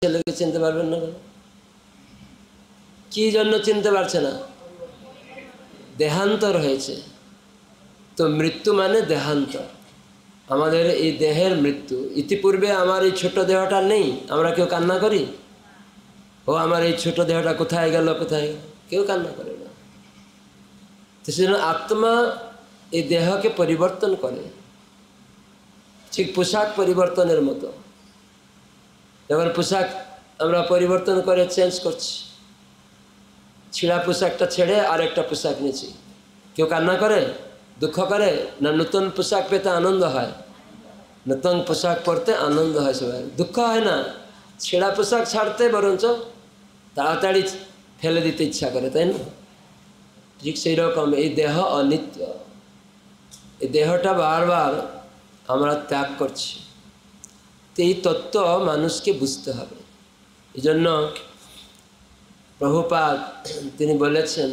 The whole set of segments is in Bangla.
ছেলেকে চিনতে পারবেন না কেন? কি জন্য চিনতে পারছে না? দেহান্তর হয়েছে। তো মৃত্যু মানে দেহান্তর, আমাদের এই দেহের মৃত্যু। ইতিপূর্বে আমার এই ছোট দেহটা নেই, আমরা কেউ কান্না করি? ও আমার এই ছোট দেহটা কোথায় গেল, কোথায় গেল? কেউ কান্না করে না। তো সেজন্য আত্মা এই দেহকে পরিবর্তন করে, ঠিক পোশাক পরিবর্তনের মতো। যখন পোশাক আমরা পরিবর্তন করে চেঞ্জ করছি, ছিঁড়া পোশাকটা ছেড়ে আরেকটা পোশাক নিচ্ছি, কেউ কান্না করে, দুঃখ করে না? নতুন পোশাক পেতে আনন্দ হয়, নতুন পোশাক পরতে আনন্দ হয়, সবাই দুঃখ হয় না। ছেঁড়া পোশাক ছাড়তে বরঞ্চ তাড়াতাড়ি ফেলে দিতে ইচ্ছা করে, তাই না? ঠিক সেই রকম এই দেহ অনিত্য, এই দেহটা বারবার আমরা ত্যাগ করছি। তো এই তত্ত্ব মানুষকে বুঝতে হবে। এই জন্য প্রভুপাদ তিনি বলেছেন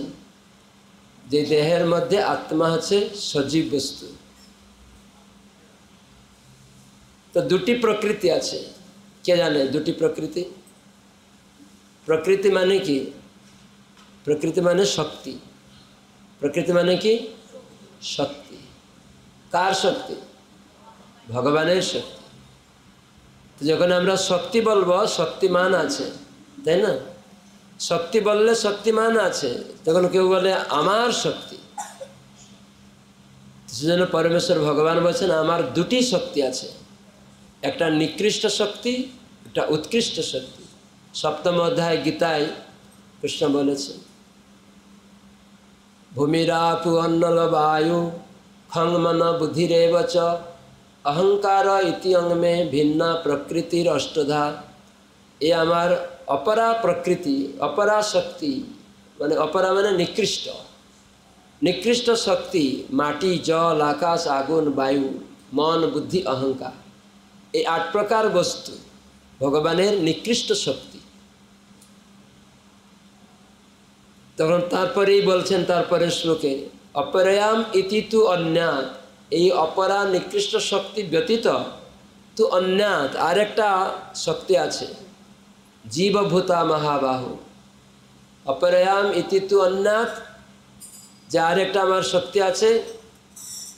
যে দেহের মধ্যে আত্মা হচ্ছে সজীব বস্তু। তো দুটি প্রকৃতি আছে, কে জানে দুটি প্রকৃতি? প্রকৃতি মানে কি? প্রকৃতি মানে শক্তি। প্রকৃতি মানে কি? শক্তি। কার শক্তি? ভগবানের শক্তি। তো যখন আমরা শক্তি বলবো, শক্তিমান আছে, তাই না? শক্তি বললে শক্তিমান আছে, তখন কেউ বলে আমার শক্তি। সেজন্য পরমেশ্বর ভগবান বলছেন আমার দুটি শক্তি আছে, একটা নিকৃষ্ট শক্তি, একটা উৎকৃষ্ট শক্তি। সপ্তম অধ্যায় গীতায় কৃষ্ণ বলেছেন ভূমিরাপু অন্নল বায়ু খং মন বুদ্ধিরেব চ অহংকার ইতি অঙ্গমে ভিন্না প্রকৃতির অষ্টধা। এ আমার অপরা প্রকৃতি, অপরা শক্তি, মানে অপরা মানে নিকৃষ্ট, নিকৃষ্ট শক্তি মাটি, জল, আকাশ, আগুন, বায়ু, মন, বুদ্ধি, অহংকার, এই 8 প্রকার বস্তু ভগবানের নিকৃষ্ট শক্তি। তখন তারপরেই বলছেন তারপরে শ্লোকে অপরয়াম ইতি তু অন্যাত, এই অপরা নিকৃষ্ট শক্তি ব্যতীত তু অন্যাত আরেকটা শক্তি আছে, জীবভূতা মহাবাহু। অপরয়াম ইতি তু অন্যাত, যে আরেকটা আমার শক্তি আছে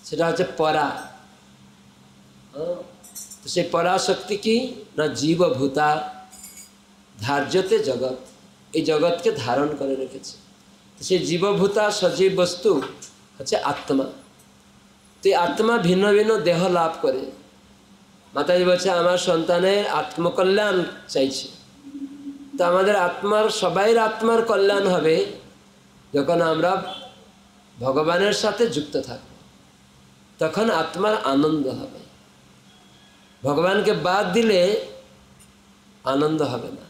সেটা হচ্ছে পরা। তো সেই পরাশক্তি কি না? জীবভূতা, ধার্যতে জগৎ, এই জগৎকে ধারণ করে রেখেছে। সেই জীবভূতা সজীব বস্তু হচ্ছে আত্মা। তো এই আত্মা ভিন্ন ভিন্ন দেহ লাভ করে। মাতাজি বলছে আমার সন্তানের আত্মকল্যাণ চাইছে। তো আমাদের আত্মার, সবাইয়ের আত্মার কল্যাণ হবে যখন আমরা ভগবানের সাথে যুক্ত থাকব, তখন আত্মার আনন্দ হবে। ভগবানকে বাদ দিলে আনন্দ হবে না।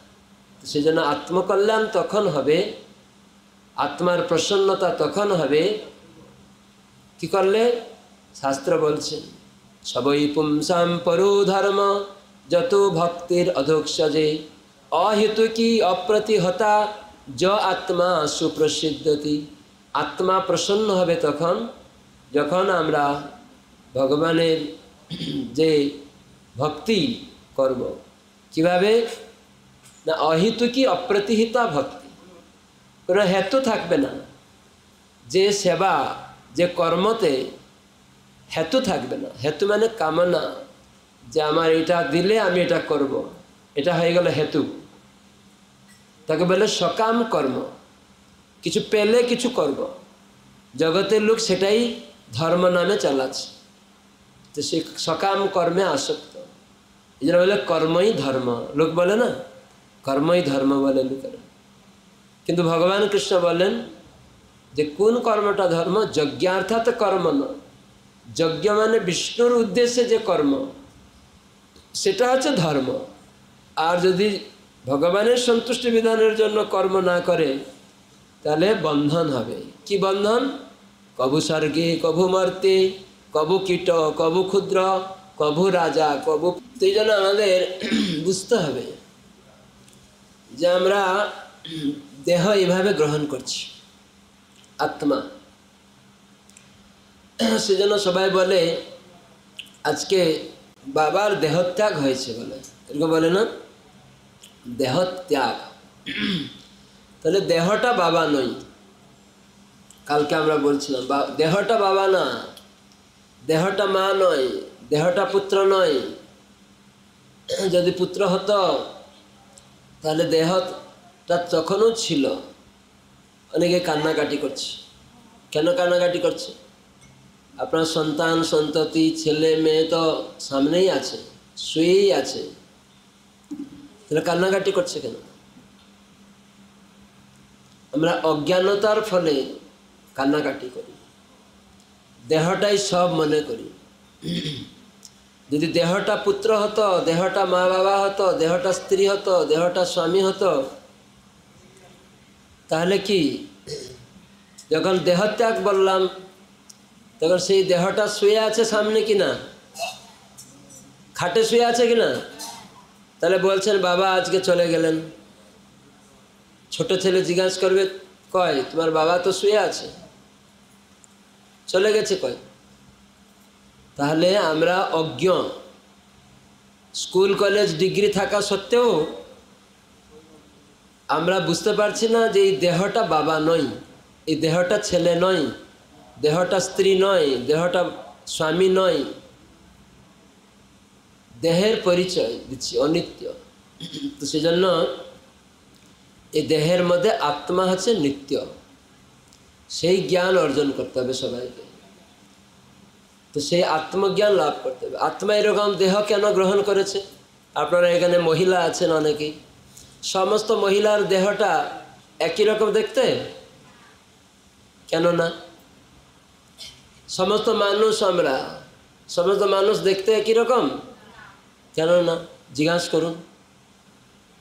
সেই জন্য আত্মকল্যাণ তখন হবে, আত্মার প্রসন্নতা তখন হবে কি করলে? শাস্ত্র বলছেন সবই পুংসাম পরো ধর্ম যত ভক্তির অধোক্ষজে অহেতুকি অপ্রতিহতা য আত্মা সুপ্রসিদ্ধতি। আত্মা প্রসন্ন হবে তখন যখন আমরা ভগবানের যে ভক্তি করব। কিভাবে না? অহেতুকি অপ্রতিহিতা ভক্তি, কোনো হেতু থাকবে না। যে সেবা, যে কর্মতে হেতু থাকবে না। হেতু মানে কামনা, যে আমার এটা দিলে আমি এটা করব, এটা হয়ে গেল হেতু। তাকে বলে সকাম কর্ম, কিছু পেলে কিছু করব। জগতের লোক সেটাই ধর্ম নামে চালাচ্ছে। তো সে সকাম কর্মে আসক্ত, এই জন্য বলে কর্মই ধর্ম। লোক বলে না কর্মই ধর্ম বলে লোকেরা, কিন্তু ভগবান কৃষ্ণ বলেন যে কোন কর্মটা ধর্ম? যজ্ঞার্থাৎ কর্ম না। যজ্ঞ মানে বিষ্ণুর উদ্দেশ্যে যে কর্ম, সেটা হচ্ছে ধর্ম। আর যদি ভগবানের সন্তুষ্টি বিধানের জন্য কর্ম না করে তাহলে বন্ধন হবে। কি বন্ধন? কভু স্বর্গে, কভু মর্তে, কভু কীট, কভু ক্ষুদ্র, কভু রাজা, কভু। তো এই জন্য আমাদের বুঝতে হবে যে আমরা দেহ এইভাবে গ্রহণ করছি, আত্মা। সেজন্য সবাই বলে আজকে বাবার দেহত্যাগ হয়েছে বলে, এরকম বলে না? দেহ ত্যাগ। তাহলে দেহটা বাবা নয়। কালকে আমরা বলছিলাম দেহটা বাবা না, দেহটা মা নয়, দেহটা পুত্র নয়। যদি পুত্র হতো তাহলে দেহটা তখনও ছিল। অনেকে কান্নাকাটি করছে। কেন কান্নাকাটি করছে? আপনার সন্তান সন্ততি ছেলে মেয়ে তো সামনেই আছে, শুয়েই আছে, তাহলে কান্নাকাটি করছে কেন? আমরা অজ্ঞানতার ফলে কান্নাকাটি করি, দেহটাই সব মনে করি। যদি দেহটা পুত্র হতো, দেহটা মা বাবা হতো, দেহটা স্ত্রী হতো, দেহটা স্বামী হতো, তাহলে কি যখন দেহত্যাগ বললাম তখন সেই দেহটা শুয়ে আছে সামনে কিনা, খাটে শুয়ে আছে কিনা? তাহলে বলছেন বাবা আজকে চলে গেলেন। ছোট ছেলে জিজ্ঞাসা করবে, কয় তোমার বাবা তো শুয়ে আছে, চলে গেছে কয়? তাহলে আমরা অজ্ঞ। স্কুল কলেজ ডিগ্রি থাকা সত্ত্বেও আমরা বুঝতে পারছি না যে এই দেহটা বাবা নয়, এই দেহটা ছেলে নয়, দেহটা স্ত্রী নয়, দেহটা স্বামী নয়। দেহের পরিচয় দিচ্ছি অনিত্য। তো সেজন্য এই দেহের মধ্যে আত্মা হচ্ছে নিত্য, সেই জ্ঞান অর্জন করতে হবে সবাইকে। তো সেই আত্মজ্ঞান লাভ করতে হবে। আত্মা এরকম দেহ কেন গ্রহণ করেছে? আপনারা এখানে মহিলা আছেন অনেকেই, সমস্ত মহিলার দেহটা একই রকম দেখতে? কেন না? সমস্ত মানুষ দেখতে একই রকম কেন না? জিজ্ঞাসা করুন।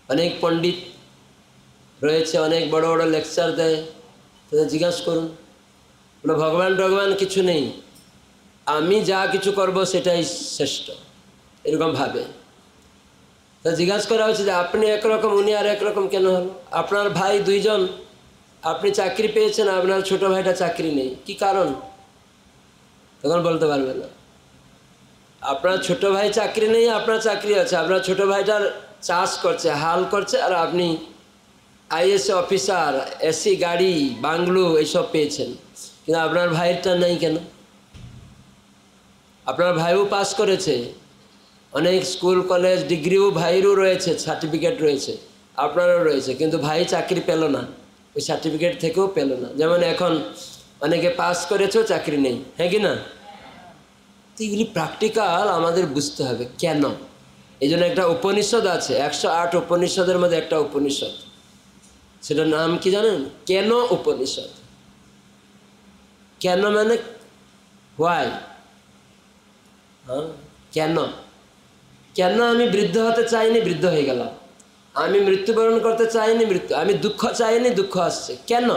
অনেক পণ্ডিত রয়েছে, অনেক বড় বড় লেকচার দেয়, তাদের জিজ্ঞাসা করুন। বলে ভগবান কিছু নেই, আমি যা কিছু করব সেটাই শ্রেষ্ঠ, এরকম ভাবে। তা জিজ্ঞাসা করা হচ্ছে যে আপনি একরকম, উনি আর একরকম কেন হলো? আপনার ভাই দুইজন, আপনি চাকরি পেয়েছেন, আপনার ছোট ভাইটা চাকরি নেই, কি কারণ? তখন বলতে পারবে না। আপনার ছোট ভাই চাকরি নেই, আপনার চাকরি আছে। আপনার ছোট ভাইটার চাষ করছে, হাল করছে, আর আপনি আইএস অফিসার, এসি গাড়ি, বাংলো এইসব পেয়েছেন, কিন্তু আপনার ভাইয়েরটা নেই কেন? আপনার ভাইও পাস করেছে, অনেক স্কুল কলেজ ডিগ্রিও ভাইয়েরও রয়েছে, সার্টিফিকেট রয়েছে, আপনারও রয়েছে, কিন্তু ভাই চাকরি পেল না, ওই সার্টিফিকেট থেকেও পেল না। যেমন এখন অনেকে পাস করেছেও চাকরি নেই, হ্যাঁ কি না? তো এগুলি প্র্যাকটিক্যাল আমাদের বুঝতে হবে কেন। এই জন্য একটা উপনিষদ আছে, 108 উপনিষদের মধ্যে একটা উপনিষদ, সেটার নাম কি জানেন? কেন উপনিষদ। কেন মানে হোয়াই। হ্যাঁ, কেন? কেন আমি বৃদ্ধ হতে চাইনি, বৃদ্ধ হয়ে গেলাম। আমি মৃত্যুবরণ করতে চাইনি, আমি দুঃখ চাইনি, দুঃখ আসছে কেন?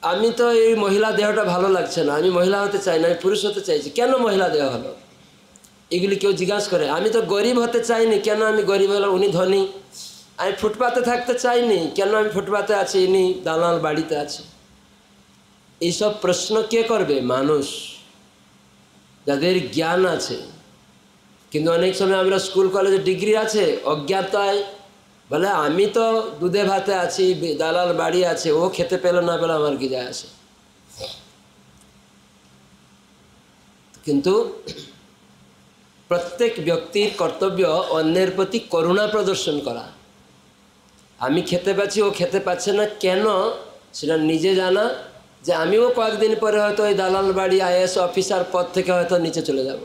আমি তো এই মহিলা দেহটা ভালো লাগছে না, আমি মহিলা হতে চাই না, আমি পুরুষ হতে চাইছি, কেন মহিলা দেহ হলো? এগুলি কেউ জিজ্ঞাসা করে? আমি তো গরিব হতে চাইনি, কেন আমি গরিব হলাম, উনি ধনী। আমি ফুটপাতে থাকতে চাইনি, কেন আমি ফুটপাতে আছি, ইনি দালাল বাড়িতে আছে। এইসব প্রশ্ন কে করবে? মানুষ, যাদের জ্ঞান আছে। কিন্তু অনেক সময় আমরা স্কুল কলেজে ডিগ্রি আছে, অজ্ঞাতায় বলে আমি তো দুধে ভাতে আছি, দালাল বাড়ি আছে, ও খেতে পেল না বলে আমার কি যায় আসে। কিন্তু প্রত্যেক ব্যক্তির কর্তব্য অন্যের প্রতি করুণা প্রদর্শন করা। আমি খেতে পাচ্ছি, ও খেতে পাচ্ছে না কেন, সেটা নিজে জানা, যে আমিও কয়েকদিন পরে হয়তো ওই দালাল বাড়ি আইএস অফিসার পদ থেকে হয়তো নিচে চলে যাব।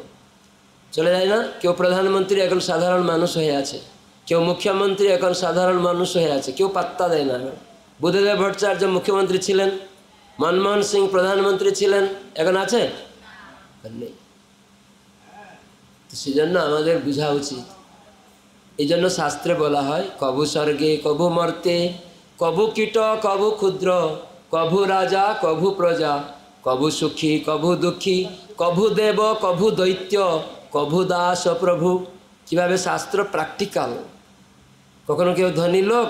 চলে যায় না? কেউ প্রধানমন্ত্রী এখন সাধারণ মানুষ হয়ে আছে, কেউ মুখ্যমন্ত্রী এখন সাধারণ মানুষ হয়ে আছে, কেউ পাত্তা দেয় না। বুদ্ধদেব ভট্টাচার্য মুখ্যমন্ত্রী ছিলেন, মনমোহন সিং প্রধানমন্ত্রী ছিলেন, এখন আছে? নেই। তো সেজন্য আমাদের বোঝা উচিত। এই জন্য শাস্ত্রে বলা হয় কভু স্বর্গে কভু মর্তে, কভু কীট কভু ক্ষুদ্র, কভু রাজা কভু প্রজা, কভু সুখী কভু দুঃখী, কভু দেব কভু দৈত্য, কভু দাস প্রভু। কীভাবে শাস্ত্র প্র্যাকটিক্যাল। কখনো কেউ ধনী লোক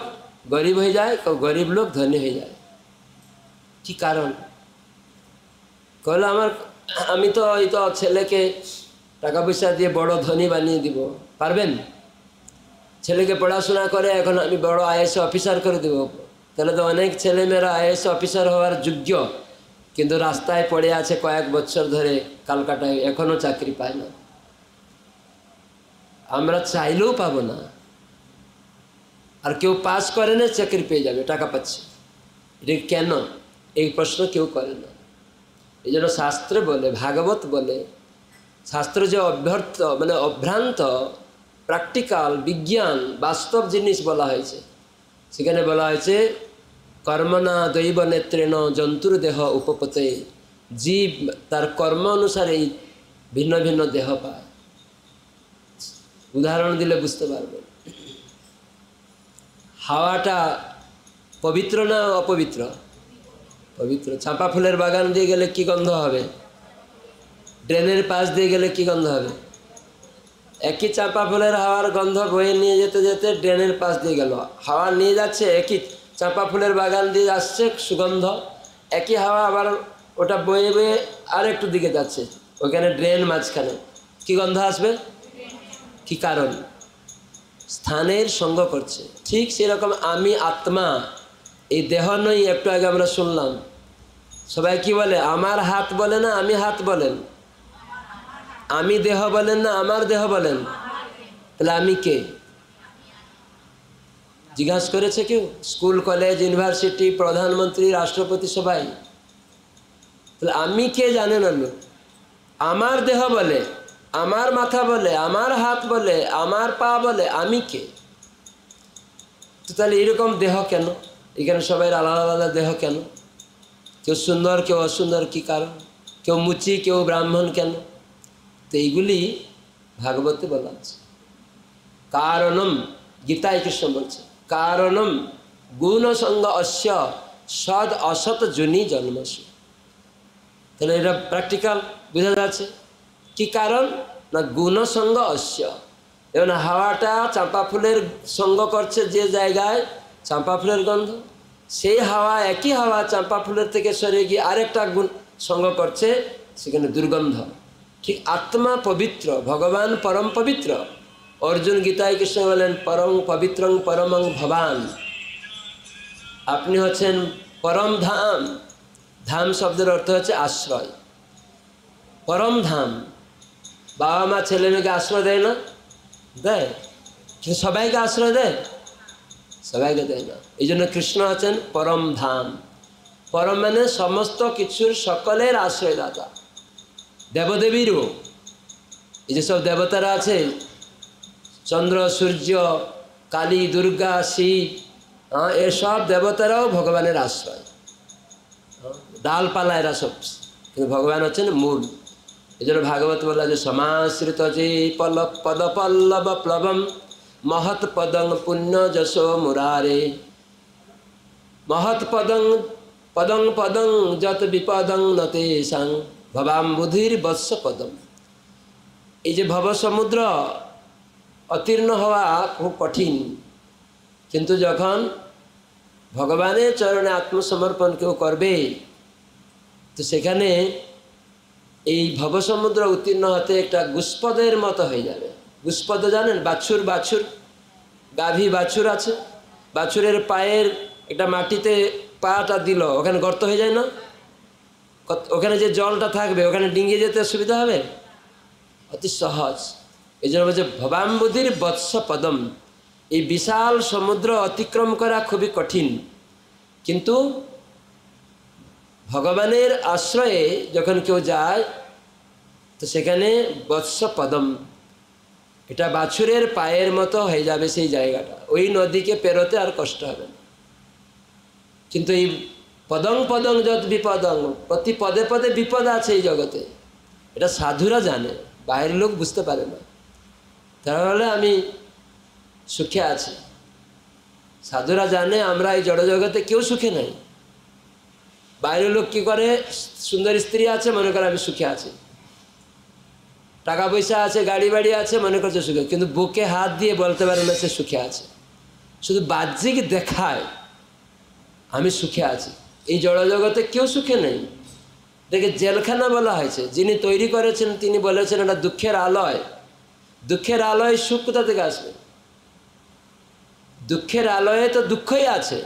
গরিব হয়ে যায়, কেউ গরিব লোক ধনী হয়ে যায়। কি কারণ? কহলে আমি তো এই তো ছেলেকে টাকা পয়সা দিয়ে বড় ধনী বানিয়ে দিব, পারবেন? ছেলেকে পড়াশোনা করে এখন আমি বড় আইএএস অফিসার করে দেব, তাহলে তো অনেক ছেলেমেয়েরা আইএএস অফিসার হওয়ার যোগ্য, কিন্তু রাস্তায় পড়ে আছে কয়েক বছর ধরে কলকাতায়, এখনও চাকরি পায় না। আমরা চাইলেও পাবো না। আর কেউ পাস করে না চাকরি পেয়ে যাবে, টাকা পাচ্ছে। এটা কেন? এই প্রশ্ন কেউ করে না। এই জন্য শাস্ত্রে বলে, ভাগবত বলে, শাস্ত্র যে অভ্যর্থ মানে অভ্রান্ত প্র্যাকটিক্যাল বিজ্ঞান বাস্তব জিনিস বলা হয়েছে, সেখানে বলা হয়েছে কর্মনা দৈব নেত্রেণ জন্তুর দেহ উপপতে। জীব তার কর্ম অনুসারেই ভিন্ন ভিন্ন দেহ পায়। উদাহরণ দিলে বুঝতে পারবেন। হাওয়াটা পবিত্র না অপবিত্র? পবিত্র। চাঁপা ফুলের বাগান দিয়ে গেলে কি গন্ধ হবে? ড্রেনের পাশ দিয়ে গেলে কি গন্ধ হবে? একই চাঁপা ফুলের হাওয়ার গন্ধ বয়ে নিয়ে যেতে যেতে ড্রেনের পাশ দিয়ে গেল, হাওয়া নিয়ে যাচ্ছে, একই চাঁপা ফুলের বাগান দিয়ে আসছে সুগন্ধ, একই হাওয়া আবার ওটা বয়ে বয়ে আর একটু দিকে যাচ্ছে, ওখানে ড্রেন মাঝখানে, কি গন্ধ আসবে? কি কারণ? স্থানের সঙ্গ করছে। ঠিক সেরকম আমি আত্মা, এই দেহ নই। একটু আগে আমরা শুনলাম সবাই কি বলে? আমার হাত বলে না আমি হাত বলেন? আমি দেহ বলেন না আমার দেহ বলেন? তাহলে আমি কে? জিজ্ঞাসা করেছে কেউ? স্কুল কলেজ ইউনিভার্সিটি প্রধানমন্ত্রী রাষ্ট্রপতি সবাই। তাহলে আমি কে জানে না লোক? আমার দেহ বলে, আমার মাথা বলে, আমার হাত বলে, আমার পা বলে, আমি কে? তো তাহলে এরকম দেহ কেন? এখানে সবাই আলাদা আলাদা দেহ কেন? কেউ সুন্দর কেউ অসুন্দর, কি কারণ? কেউ মুচি কেউ ব্রাহ্মণ কেন? তো এইগুলি ভাগবতে বলা আছে। কারণম, গীতায় কৃষ্ণ বলছে, কারণম গুণসঙ্গ অস্য সদ অসৎ জনি জন্মসু। তাহলে এটা প্র্যাকটিক্যাল বোঝা যাচ্ছে। কি কারণ? না গুণসঙ্গ অস্য। যেমন হাওয়াটা চাঁপা ফুলের সঙ্গ করছে যে জায়গায় চাঁপা ফুলের গন্ধ, সেই হাওয়া একই হাওয়া চাঁপা ফুলের থেকে সরে গিয়ে আরেকটা গুণ সঙ্গ করছে, সেখানে দুর্গন্ধ। ঠিক আত্মা পবিত্র, ভগবান পরম পবিত্র। অর্জুন গীতায় কৃষ্ণ বলেন পরম পবিত্রং পরমং ভবান, আপনি হচ্ছেন পরম ধাম। ধাম শব্দের অর্থ হচ্ছে আশ্রয়। পরম ধাম। বাবা মা ছেলে মেয়েকে আশ্রয় দেয় না? দেয়। কিন্তু সবাইকে আশ্রয় দেয়? সবাইকে দেয় না। এই জন্য কৃষ্ণ আছেন পরম ধাম। পরম মানে সমস্ত কিছুর সকলের আশ্রয়দাতা। দেবদেবীরও, এই যেসব দেবতারা আছে, চন্দ্র সূর্য কালী দুর্গা শিব, এসব দেবতারাও ভগবানের আশ্রয়। ডালপালা এরা সব, কিন্তু ভগবান হচ্ছেন মূল। এই জন্য ভাগবত বলা যে সমাশ্রিত যে পদ পল্লব প্লবম মহৎ পদং পুণ্য যশো মুরারে। মহৎ পদং পদং পদং যত বিপদং নতে সাং ভবাম্বুধির বৎস পদম। এই যে ভব সমুদ্র অতীর্ণ হওয়া খুব কঠিন, কিন্তু যখন ভগবানের চরণে আত্মসমর্পণ কেউ করবে, তো সেখানে এই ভবসমুদ্র উত্তীর্ণ হতে একটা গুষ্পদের মতো হয়ে যাবে। গুষ্পদ জানেন? বাছুর, বাছুর গাভী বাছুর আছে, বাছুরের পায়ের একটা মাটিতে পাটা দিল, ওখানে গর্ত হয়ে যায় না? ওখানে যে জলটা থাকবে ওখানে ডিঙ্গিয়ে যেতে সুবিধা হবে? অতি সহজ। এই জন্য বলছে ভবাম্বুধির বৎস পদম। এই বিশাল সমুদ্র অতিক্রম করা খুবই কঠিন, কিন্তু ভগবানের আশ্রয়ে যখন কেউ যায়, তো সেখানে বৎস পদম, এটা বাছুরের পায়ের মতো হয়ে যাবে সেই জায়গাটা। ওই নদীকে পেরোতে আর কষ্ট হবে না। কিন্তু এই পদং পদং যত বিপদং, প্রতি পদে পদে বিপদ আছে এই জগতে, এটা সাধুরা জানে, বাইরের লোক বুঝতে পারে না। তাহলে আমি সুখে আছি, সাধুরা জানে আমরা এই জড়জগতে কেউ সুখে নাই। বাইরের লোক কী করে? সুন্দর স্ত্রী আছে, মনে করে আমি সুখে আছি, টাকা পয়সা আছে, গাড়ি বাড়ি আছে, মনে করছে সুখে, কিন্তু বুকে হাত দিয়ে বলতে পারে না সে সুখে আছে। শুধু বাহ্যিক দেখায় আমি সুখে আছি। এই জড়জগতে কেউ সুখে নেই। দেখে জেলখানা বলা হয়েছে, যিনি তৈরি করেছেন তিনি বলেছেন এটা দুঃখের আলয়। দুঃখের আলয় সুখ কোথা থেকে আসবে? দুঃখের আলয়ে তো দুঃখই আছে,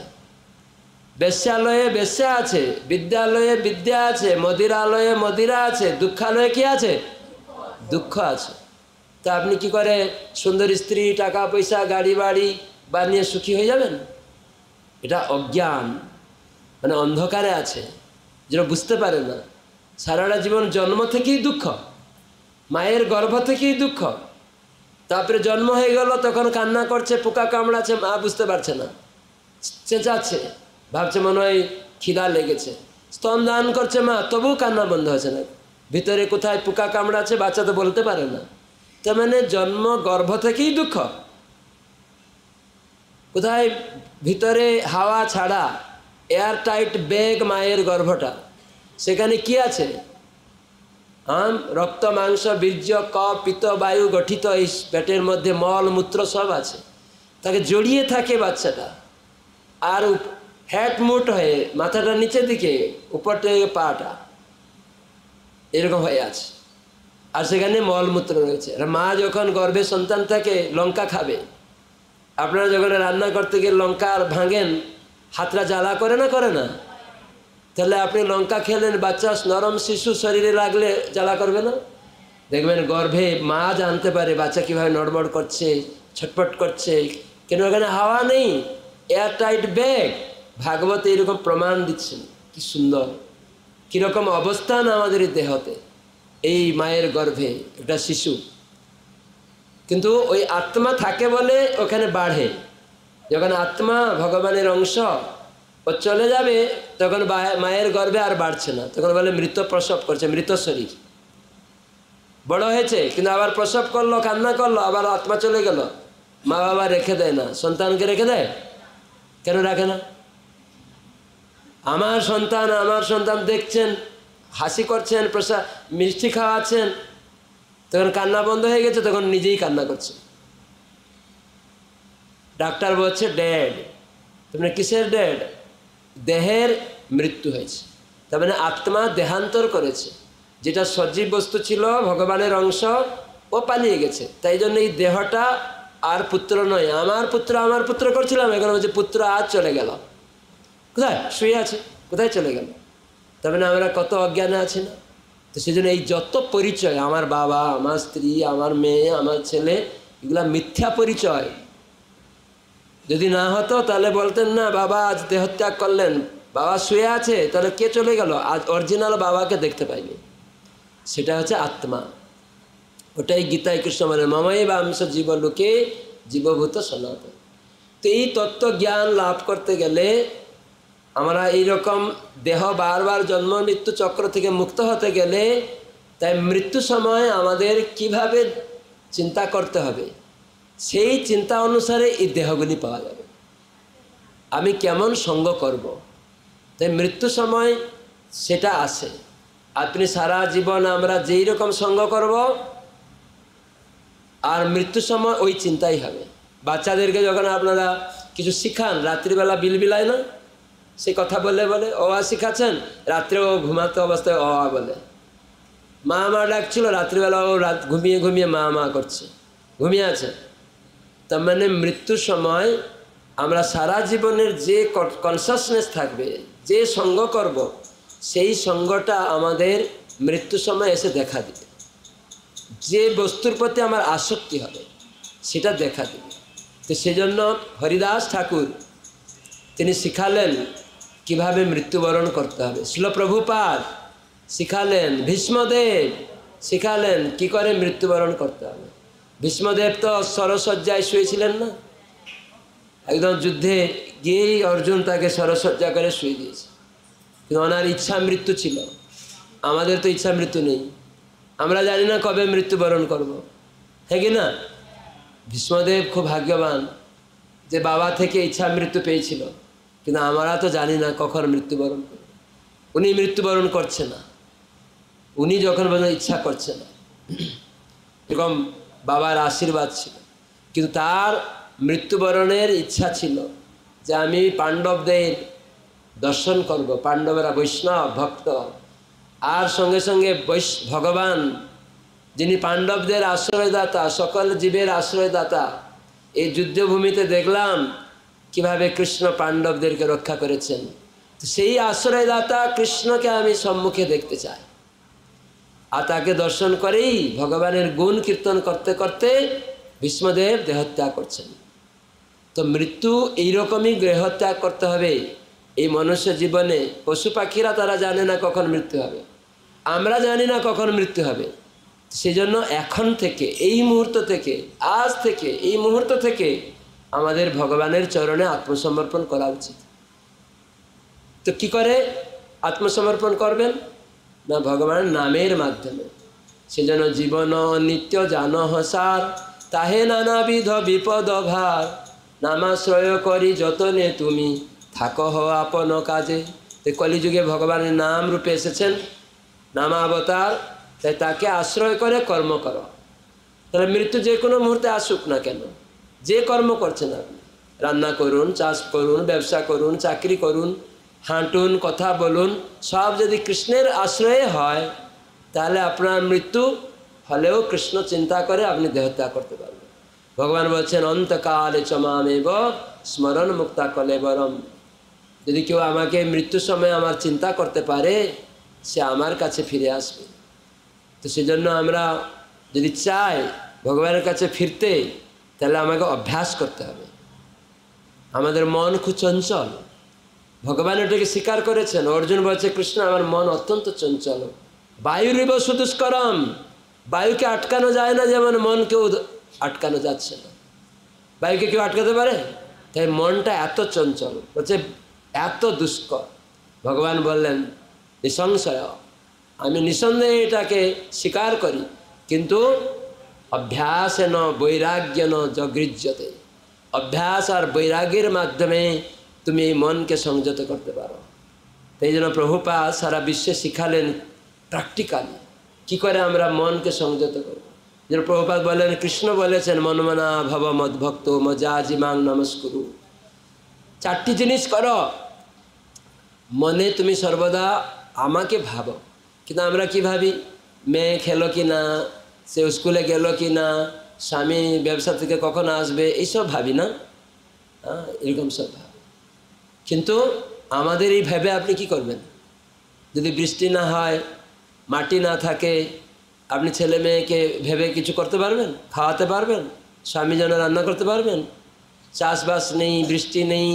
বেশ্যালয়ে বেশ্যা আছে, বিদ্যালয়ে বিদ্যা আছে, মদিরালয়ে মদিরা আছে, দুঃখালয়ে কি আছে? দুঃখ আছে। তা আপনি কি করে সুন্দর স্ত্রী, টাকা পয়সা, গাড়ি বাড়ি বানিয়ে সুখী হয়ে যাবেন? এটা অজ্ঞান, মানে অন্ধকারে আছে, যেটা বুঝতে পারে না। সারাটা জীবন জন্ম থেকেই দুঃখ, মায়ের গর্ভ থেকেই দুঃখ, তারপরে জন্ম হয়ে গেল তখন কান্না করছে, পোকা কামড়াচ্ছে, মা বুঝতে পারছে না, চেঁচাচ্ছে, ভাবছে মনে হয় খিদা লেগেছে, স্তন দান করছে মা, তবুও কান্না বন্ধ হচ্ছে না। ভিতরে কোথায় পোকা কামড়াচ্ছে বাচ্চা তো বলতে পারে না। তার মানে জন্ম গর্ভ থেকেই দুঃখ। কোথায় ভিতরে হাওয়া ছাড়া এয়ার টাইট ব্যাগ মায়ের গর্ভটা, সেখানে কি আছে? রক্ত মাংস বীর্য কফ পিত্ত বায়ু গঠিত এই পেটের মধ্যে মল মূত্র সব আছে, তাকে জড়িয়ে থাকে বাচ্চাটা। আর হ্যাট মুট হয়ে মাথাটা নিচের দিকে, উপর থেকে পাটা এরকম হয়ে আছে, আর সেখানে মলমূত্র রয়েছে। আর মা যখন গর্ভে সন্তান থাকে লঙ্কা খাবে, আপনারা যখন রান্না করতে গিয়ে লঙ্কা আর ভাঙেন, হাতটা জ্বালা করে না, করে না? তাহলে আপনি লঙ্কা খেলেন, বাচ্চা নরম শিশু শরীরে লাগলে জ্বালা করবে না? দেখবেন গর্ভে মা জানতে পারে বাচ্চা কীভাবে নড়বড় করছে, ছটপট করছে, কেন ওখানে হাওয়া নেই, এয়ার টাইট ব্যাগ। ভাগবত এরকম প্রমাণ দিচ্ছেন, কি সুন্দর, কীরকম অবস্থান আমাদের দেহতে, এই মায়ের গর্ভে একটা শিশু। কিন্তু ওই আত্মা থাকে বলে ওখানে বাড়ে। যখন আত্মা ভগবানের অংশ ও চলে যাবে, তখন মায়ের গর্ভে আর বাড়ছে না, তখন বলে মৃত প্রসব করছে, মৃত শরীর। বড় হয়েছে কিন্তু আবার প্রসব করলো, কান্না করলো, আবার আত্মা চলে গেল। মা বাবা রেখে দেয় না, সন্তানকে রেখে দেয়? কেন রাখে না? আমার সন্তান দেখছেন, হাসি করছেন, মিষ্টি খাওয়াচ্ছেন, তখন কান্না বন্ধ হয়ে গেছে, তখন নিজেই কান্না করছে। ডাক্তার বলছে ড্যাড। তোমরা কিসের ড্যাড? দেহের মৃত্যু হয়েছে, তার মানে আত্মা দেহান্তর করেছে। যেটা সজীব বস্তু ছিল ভগবানের অংশ, ও পালিয়ে গেছে। তাই জন্য এই দেহটা আর পুত্র নয়। আমার পুত্র করছিলাম, এখন বলছে পুত্র আজ চলে গেল। কোথায়? শুয়ে আছে, কোথায় চলে গেল? তার মানে আমরা কত অজ্ঞানে আছি না? তো সেই জন্য এই যত পরিচয়, আমার বাবা, আমার স্ত্রী, আমার মেয়ে, আমার ছেলে, এগুলা মিথ্যা পরিচয়। যদি না হতো তাহলে বলতেন না বাবা আজ দেহত্যাগ করলেন, বাবা শুয়ে আছে, তাহলে কে চলে গেল? আজ অরিজিনাল বাবাকে দেখতে পাইনি। সেটা হচ্ছে আত্মা। ওটাই গীতায় কৃষ্ণ বলে মমই বাংশ জীবলোকে জীবভূত সনাতন। তো এই তত্ত্ব জ্ঞান লাভ করতে গেলে আমরা এইরকম দেহ বারবার জন্ম মৃত্যু চক্র থেকে মুক্ত হতে গেলে, তাই মৃত্যু সময় আমাদের কিভাবে চিন্তা করতে হবে, সেই চিন্তা অনুসারে এই দেহগুলি পাওয়া যাবে। আমি কেমন সঙ্গ করব, তাই মৃত্যু সময় সেটা আসে। আপনি সারা জীবন আমরা যেই রকম সঙ্গ করব, আর মৃত্যু সময় ওই চিন্তাই হবে। বাচ্চাদেরকে যখন আপনারা কিছু শিখান, রাত্রিবেলা বিলবিলায় না, সে কথা বলে বলে অ আ শিখাচ্ছেন, রাত্রে ও ঘুমাতে অবস্থায় অ আ বলে। মা মা ডাকছিল, রাত্রিবেলা ও ঘুমিয়ে ঘুমিয়ে মা মা করছে, ঘুমিয়ে আছে। তার মানে মৃত্যুর সময় আমরা সারা জীবনের যে কনসাসনেস থাকবে, যে সঙ্গ করব, সেই সঙ্গটা আমাদের মৃত্যু সময় এসে দেখা দিবে। যে বস্তুর প্রতি আমার আসক্তি হবে সেটা দেখা দিবে। তো সেজন্য হরিদাস ঠাকুর তিনি শিখালেন কিভাবে মৃত্যুবরণ করতে হবে। শিল প্রভুপাদ শিখালেন, ভীষ্মদেব শিখালেন কি করে মৃত্যুবরণ করতে হবে। ভীষ্মদেব তো সরসজ্জায় শুয়েছিলেন না, একদম যুদ্ধে গিয়েই অর্জুন তাকে সরসজ্জা করে শুয়ে দিয়েছে, কিন্তু ওনার ইচ্ছা মৃত্যু ছিল। আমাদের তো ইচ্ছা মৃত্যু নেই, আমরা জানি না কবে মৃত্যুবরণ করব, হ্যাঁ কি না? ভীষ্মদেব খুব ভাগ্যবান যে বাবা থেকে ইচ্ছা মৃত্যু পেয়েছিল, কিন্তু আমরা তো জানি না কখন মৃত্যুবরণ করবে। উনি মৃত্যুবরণ করছে না, উনি যখন বলেন ইচ্ছা করছে না, এরকম বাবার আশীর্বাদ ছিল। কিন্তু তার মৃত্যুবরণের ইচ্ছা ছিল যে আমি পাণ্ডবদের দর্শন করব, পাণ্ডবেরা বৈষ্ণব ভক্ত, আর সঙ্গে সঙ্গে ভগবান যিনি পাণ্ডবদের আশ্রয়দাতা, সকল জীবের আশ্রয়দাতা। এই যুদ্ধভূমিতে দেখলাম কিভাবে কৃষ্ণ পাণ্ডবদেরকে রক্ষা করেছেন। তো সেই আশ্রয়দাতা কৃষ্ণকে আমি সম্মুখে দেখতে চাই। আর তাকে দর্শন করেই ভগবানের গুণ কীর্তন করতে করতে ভীষ্মদেব দেহত্যাগ করছেন। তো মৃত্যু এইরকমই দেহত্যাগ করতে হবে এই মনুষ্য জীবনে। পশু পাখিরা তারা জানে না কখন মৃত্যু হবে, আমরা জানি না কখন মৃত্যু হবে। সেই জন্য এখন থেকে, এই মুহূর্ত থেকে, আজ থেকে, এই মুহূর্ত থেকে আমাদের ভগবানের চরণে আত্মসমর্পণ করা উচিত। তো কি করে আত্মসমর্পণ করবেন? না ভগবানের নামের মাধ্যমে। সেজন্য জীবন নিত্য জান হসার, তাহে নানাবিধ বিপদ ভার, নামাশ্রয় করি যতনে তুমি থাকো হ আপন কাজে। তো কলিযুগে ভগবানের নাম রূপে এসেছেন, নামাবতার, তাই তাকে আশ্রয় করে কর্ম করো। তাহলে মৃত্যু যে কোনো মুহূর্তে আসুক না কেন, যে কর্ম করছেন আপনি, রান্না করুন, চাষ করুন, ব্যবসা করুন, চাকরি করুন, হাঁটুন, কথা বলুন, সব যদি কৃষ্ণের আশ্রয়ে হয় তাহলে আপনার মৃত্যু হলেও কৃষ্ণ চিন্তা করে আপনি দেহত্যাগ করতে পারবেন। ভগবান বলছেন অন্তকালে চমামেব স্মরণ মুক্তা কলেবরম। যদি কেউ আমাকে মৃত্যুর সময় আমার চিন্তা করতে পারে সে আমার কাছে ফিরে আসবে। তো সেজন্য আমরা যদি চাই ভগবানের কাছে ফিরতে, তাহলে আমাকে অভ্যাস করতে হবে। আমাদের মন খুব চঞ্চল, ভগবান এটাকে স্বীকার করেছেন। অর্জুন বলছে কৃষ্ণ আমার মন অত্যন্ত চঞ্চল, বায়ুরিব সুদুষ্করম, বায়ুকে আটকানো যায় না যেমন মনকেও আটকানো যাচ্ছে না। বায়ুকে কেউ আটকাতে পারে? তাই মনটা এত চঞ্চল, বলছে এত দুষ্কর। ভগবান বললেন নিঃসংশয়, আমি নিঃসন্দেহে এটাকে স্বীকার করি, কিন্তু অভ্যাসেন বৈরাগ্যেন জগৃহ্যতে, অভ্যাস আর বৈরাগ্যের মাধ্যমে তুমি এই মনকে সংযত করতে পারো। এই জন্য প্রভুপাদ সারা বিশ্বে শিখালেন প্র্যাকটিক্যালি কি করে আমরা মনকে সংযত করব। যেন প্রভুপাদ বলেন, কৃষ্ণ বলেছেন মনমনা ভব মদ্ভক্ত মজাজি মাং নমস্কুরু। 4টি জিনিস করো, মনে তুমি সর্বদা আমাকে ভাবো। কিন্তু আমরা কি ভাবি? মেয়ে খেলো কি না, সে স্কুলে গেল কি না, স্বামী ব্যবসা থেকে কখন আসবে, এইসব ভাবি না, এরকম সব ভাবি। কিন্তু আমাদের এই ভেবে আপনি কি করবেন? যদি বৃষ্টি না হয়, মাটি না থাকে, আপনি ছেলে মেয়েকে ভেবে কিছু করতে পারবেন? খাওয়াতে পারবেন? স্বামী যেন রান্না করতে পারবেন? চাষবাস নেই, বৃষ্টি নেই,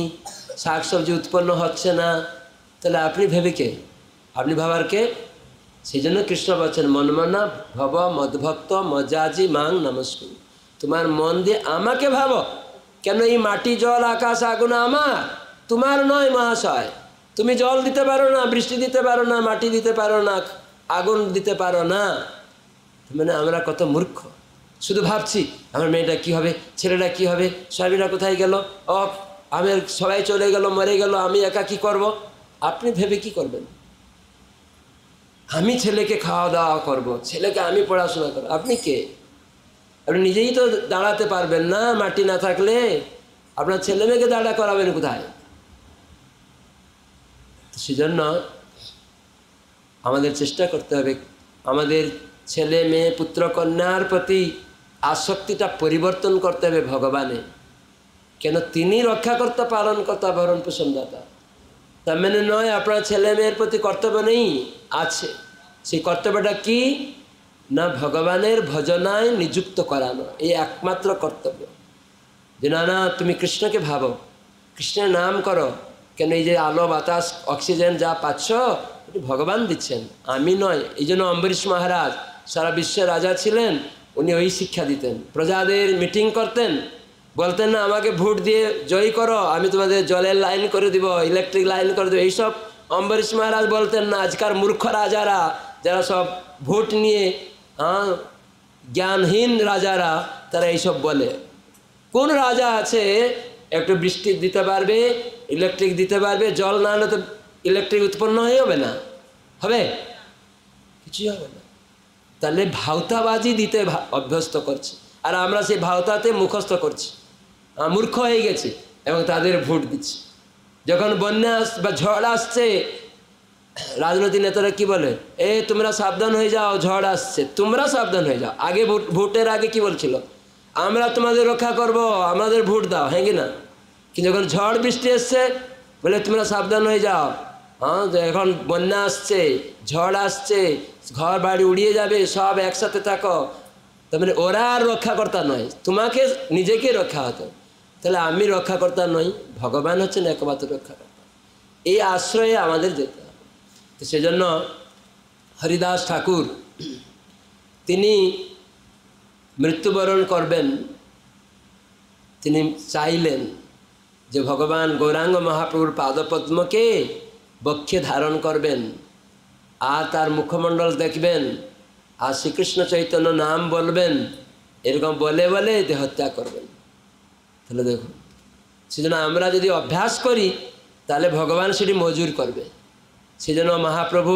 শাকসবজি উৎপন্ন হচ্ছে না, তাহলে আপনি ভেবে কে? আপনি ভাবার কে? সেই জন্য কৃষ্ণ বলছেন মনমনা ভব মদ্ভক্ত মজাজি মাং নমস্কুরু। তোমার মন দিয়ে আমাকে ভাবো। কেন এই মাটি জল আকাশ আগুন আমার, তোমার নয় মহাশয়। তুমি জল দিতে পারো না, বৃষ্টি দিতে পারো না, মাটি দিতে পারো না, আগুন দিতে পারো না। মানে আমরা কত মূর্খ, শুধু ভাবছি আমার মেয়েটা কি হবে, ছেলেটা কি হবে, স্বামীরা কোথায় গেল, আমার সবাই চলে গেল, মরে গেল, আমি একা কি করব। আপনি ভেবে কি করবেন? আমি ছেলেকে খাওয়া দাওয়া করব, ছেলেকে আমি পড়াশোনা করব। আপনি কে? আপনি নিজেই তো দাঁড়াতে পারবেন না, মাটি না থাকলে আপনার ছেলে মেয়েকে দাঁড়া করাবেন কোথায়? সেজন্য আমাদের চেষ্টা করতে হবে আমাদের ছেলে মেয়ে পুত্র কন্যার প্রতি আসক্তিটা পরিবর্তন করতে হবে ভগবানে। কেন তিনি রক্ষাকর্তা, পালনকর্তা, ভরণ পোষণদাতা। তার মানে নয় আপনার ছেলে মেয়ের প্রতি কর্তব্য নেই, আছে। সেই কর্তব্যটা কি না ভগবানের ভজনায় নিযুক্ত করানো, এই একমাত্র কর্তব্য। যে না না তুমি কৃষ্ণকে ভাবো, কৃষ্ণের নাম করো। কেন এই যে আলো বাতাস অক্সিজেন যা পাচ্ছ এটি ভগবান দিচ্ছেন, আমি নয়। এই জন্য অম্বরীশ মহারাজ সারা বিশ্বের রাজা ছিলেন, উনি ওই শিক্ষা দিতেন। প্রজাদের মিটিং করতেন, বলতেন না আমাকে ভোট দিয়ে জয়ী করো, আমি তোমাদের জলের লাইন করে দিব, ইলেকট্রিক লাইন করে দেবো। এইসব অম্বরীশ মহারাজ বলতেন না। আজকাল মূর্খ রাজারা যারা সব ভোট নিয়ে জ্ঞানহীন রাজারা, তারা এইসব বলে। কোন রাজা আছে একটু বৃষ্টি দিতে পারবে, ইলেকট্রিক দিতে পারবে? জল না হলে তো ইলেকট্রিক উৎপন্ন হয়ে হবে না, হবে? কিছুই হবে না। তাহলে ভাওতাবাজি দিতে অভ্যস্ত করছে, আর আমরা সেই ভাওতাতে মুখস্থ করছি, মূর্খ হয়ে গেছি এবং তাদের ভোট দিচ্ছি। যখন বন্যা বা ঝড় আসছে, রাজনৈতিক নেতারা কি বলে, তোমরা সাবধান হয়ে যাও, ঝড় আসছে, তোমরা সাবধান হয়ে যাও। আগে ভোটের আগে কি বলছিল, আমরা তোমাদের রক্ষা করব, আমাদের ভোট দাও, হ্যাঁ কি না? কিন্তু যখন ঝড় বৃষ্টি এসছে বলে তোমরা সাবধান হয়ে যাও, হ্যাঁ এখন বন্যা আসছে, ঝড় আসছে, ঘর বাড়ি উড়িয়ে যাবে, সব একসাথে থাকো। তার মানে ওরা আর রক্ষাকর্তা নয়, তোমাকে নিজেকে রক্ষা হতো। তাহলে আমি রক্ষাকর্তা নই, ভগবান হচ্ছেন একমাত্র রক্ষাকর্তা। এই আশ্রয়ে আমাদের যেতে হবে। তো সেজন্য হরিদাস ঠাকুর তিনি মৃত্যুবরণ করবেন, তিনি চাইলেন যে ভগবান গৌরাঙ্গ মহাপ্রভুর পাদপদ্মকে বক্ষে ধারণ করবেন, আর তার মুখমণ্ডল দেখবেন, আর শ্রীকৃষ্ণ চৈতন্য নাম বলবেন, এরকম বলে বলে দেহত্যাগ করবেন। তাহলে দেখুন, সেজন্য আমরা যদি অভ্যাস করি তাহলে ভগবান সেটি মজুর করবে। সেজন্য মহাপ্রভু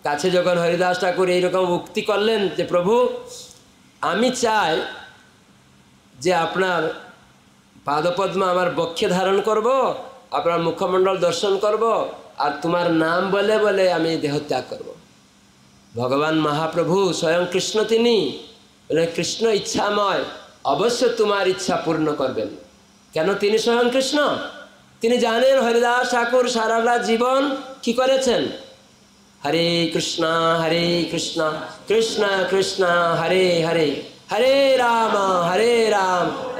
কাছে যখন হরিদাস ঠাকুর এইরকম উক্তি করলেন যে প্রভু আমি চাই যে আপনার পাদপদ্ম আমার বক্ষে ধারণ করব, আপনার মুখমণ্ডল দর্শন করব, আর তোমার নাম বলে বলে আমি দেহত্যাগ করব। ভগবান মহাপ্রভু স্বয়ং কৃষ্ণ, তিনি বলে কৃষ্ণ ইচ্ছাময়, অবশ্য তোমার ইচ্ছা পূর্ণ করবেন। কেন? তিনি স্বয়ং কৃষ্ণ, তিনি জানেন হরিদাস ঠাকুর সারাটা জীবন কি করেছেন। হরে কৃষ্ণ কৃষ্ণ কৃষ্ণ হরে হরে, হরে রাম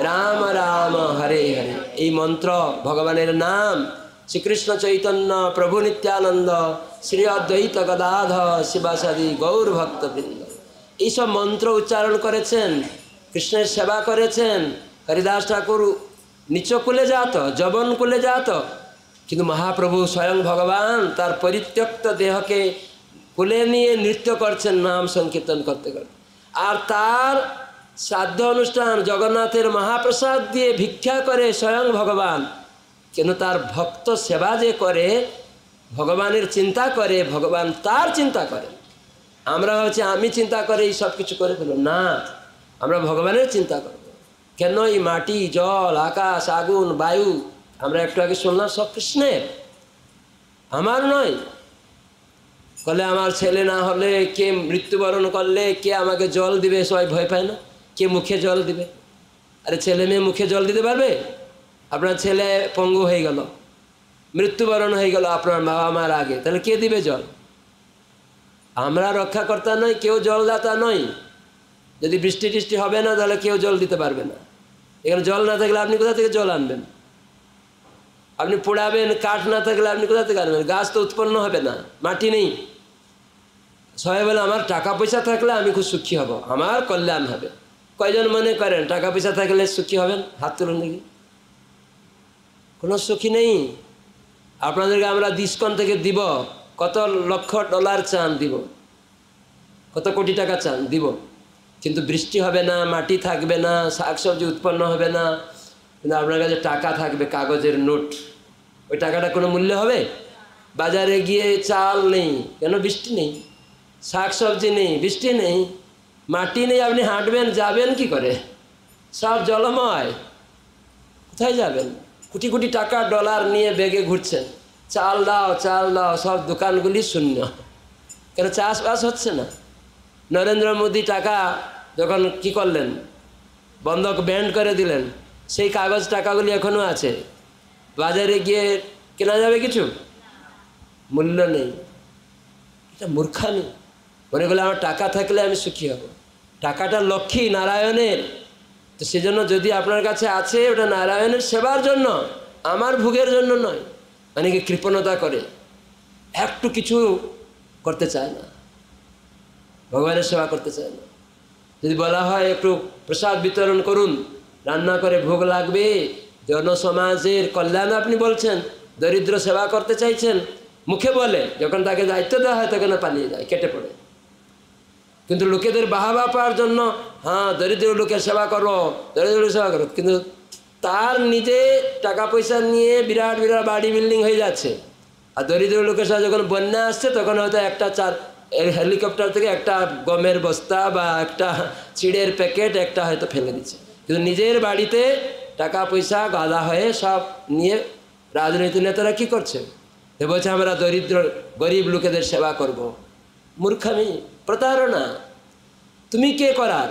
রাম রাম হরে হরে। এই মন্ত্র ভগবানের নাম, শ্রীকৃষ্ণ চৈতন্য প্রভু নিত্যানন্দ শ্রী অদ্বৈত গদাধর শিবাসাদি গৌর ভক্তবৃন্দ এইসব মন্ত্র উচ্চারণ করেছেন, কৃষ্ণের সেবা করেছেন। হরিদাস ঠাকুর নিচ কুলে যাত, যবন কুলে যাত, কিন্তু মহাপ্রভু স্বয়ং ভগবান তার পরিত্যক্ত দেহকে কুলে নিয়ে নৃত্য করছেন নাম সংকীর্তন করতে করতে। আর তার শ্রাদ্ধ অনুষ্ঠান জগন্নাথের মহাপ্রসাদ দিয়ে ভিক্ষা করে স্বয়ং ভগবান। কেন? তার ভক্ত সেবা যে করে, ভগবানের চিন্তা করে, ভগবান তার চিন্তা করে। আমরা হচ্ছে আমি চিন্তা করে এই সব কিছু করে ফেলো না, আমরা ভগবানের চিন্তা করব। কেন? এই মাটি, জল, আকাশ, আগুন, বায়ু, আমরা একটু আগে শুনলাম, সব কৃষ্ণের, আমার নয়। বলে আমার ছেলে না হলে, কে মৃত্যুবরণ করলে কে আমাকে জল দিবে, সবাই ভয় পায় না? কে মুখে জল দিবে? আরে ছেলে মেয়ে মুখে জল দিতে পারবে? আপনার ছেলে পঙ্গু হয়ে গেল, মৃত্যুবরণ হয়ে গেল আপনার বাবা মার আগে, তাহলে কে দিবে জল? আমরা রক্ষাকর্তা নই, কেউ জলদাতা নই। যদি বৃষ্টি টিষ্টি হবে না তাহলে কেউ জল দিতে পারবে না। এখানে জল না থাকলে আপনি কোথা থেকে জল আনবেন? আপনি পোড়াবেন, কাঠ না থাকলে আপনি কোথা থেকে আনবেন? গাছ তো উৎপন্ন হবে না, মাটি নেই। সবাই বলে আমার টাকা পয়সা থাকলে আমি খুব সুখী হব, আমার কল্যাণ হবে। কয়জন মনে করেন টাকা পয়সা থাকলে সুখী হবেন? হাত তুলুন দেখি। কোনো সুখী নেই। আপনাদেরকে আমরা ডিসকাউন্ট থেকে দিব, কত লক্ষ ডলার চান দিব, কত কোটি টাকা চান দিব, কিন্তু বৃষ্টি হবে না, মাটি থাকবে না, শাকসবজি উৎপন্ন হবে না। কিন্তু আপনার কাছে টাকা থাকবে, কাগজের নোট, ওই টাকাটা কোনো মূল্য হবে? বাজারে গিয়ে চাল নেই, কেন? বৃষ্টি নেই। শাকসবজি নেই, বৃষ্টি নেই। মাটি নেই, আপনি হাঁটবেন, যাবেন কি করে? সব জলময়, কোথায় যাবেন? কোটি কোটি টাকা ডলার নিয়ে ব্যাগে ঘুরছেন, চাল দাও চাল দাও, সব দোকানগুলি শূন্য। কেন? চাষবাস হচ্ছে না। নরেন্দ্র মোদী টাকা যখন কি করলেন, বন্ধক ব্যান্ড করে দিলেন, সেই কাগজ টাকাগুলি এখনও আছে। বাজারে গিয়ে কেনা যাবে কিছু? মূল্য নেই। এটা মূর্খামি। মনে করলে আমার টাকা থাকলে আমি সুখী হব। টাকাটা লক্ষ্মী নারায়ণের, তো সেজন্য যদি আপনার কাছে আছে, ওটা নারায়ণের সেবার জন্য, আমার ভোগের জন্য নয়। অনেকে কৃপণতা করে, একটু কিছু করতে চায় না, ভগবানের সেবা করতে চায় না। যদি বলা হয় একটু প্রসাদ বিতরণ করুন, রান্না করে ভোগ লাগবে, জনসমাজের কল্যাণ আপনি বলছেন, দরিদ্র সেবা করতে চাইছেন, মুখে বলে, যখন তাকে দায়িত্ব দেওয়া হয় তখন পালিয়ে যায়, কেটে পড়ে। কিন্তু লোকেদের বাহাবা পাওয়ার জন্য, হ্যাঁ দরিদ্র লোকের সেবা করো, দরিদ্র লোকের সেবা করো, কিন্তু তার নিজে টাকা পয়সা নিয়ে বিরাট বিরাট বাড়ি বিল্ডিং হয়ে যাচ্ছে। আর দরিদ্র লোকের সাথে যখন বন্যা আসছে তখন হয়তো একটা হেলিকপ্টার থেকে একটা গমের বস্তা বা একটা চিড়ের প্যাকেট একটা হয়তো ফেলে দিচ্ছে, কিন্তু নিজের বাড়িতে টাকা পয়সা গাদা হয়ে সব নিয়ে রাজনৈতিক নেতারা কী করছে? বলছে আমরা দরিদ্র গরিব লোকেদের সেবা করব। মূর্খামি, প্রতারণা। তুমি কে করার?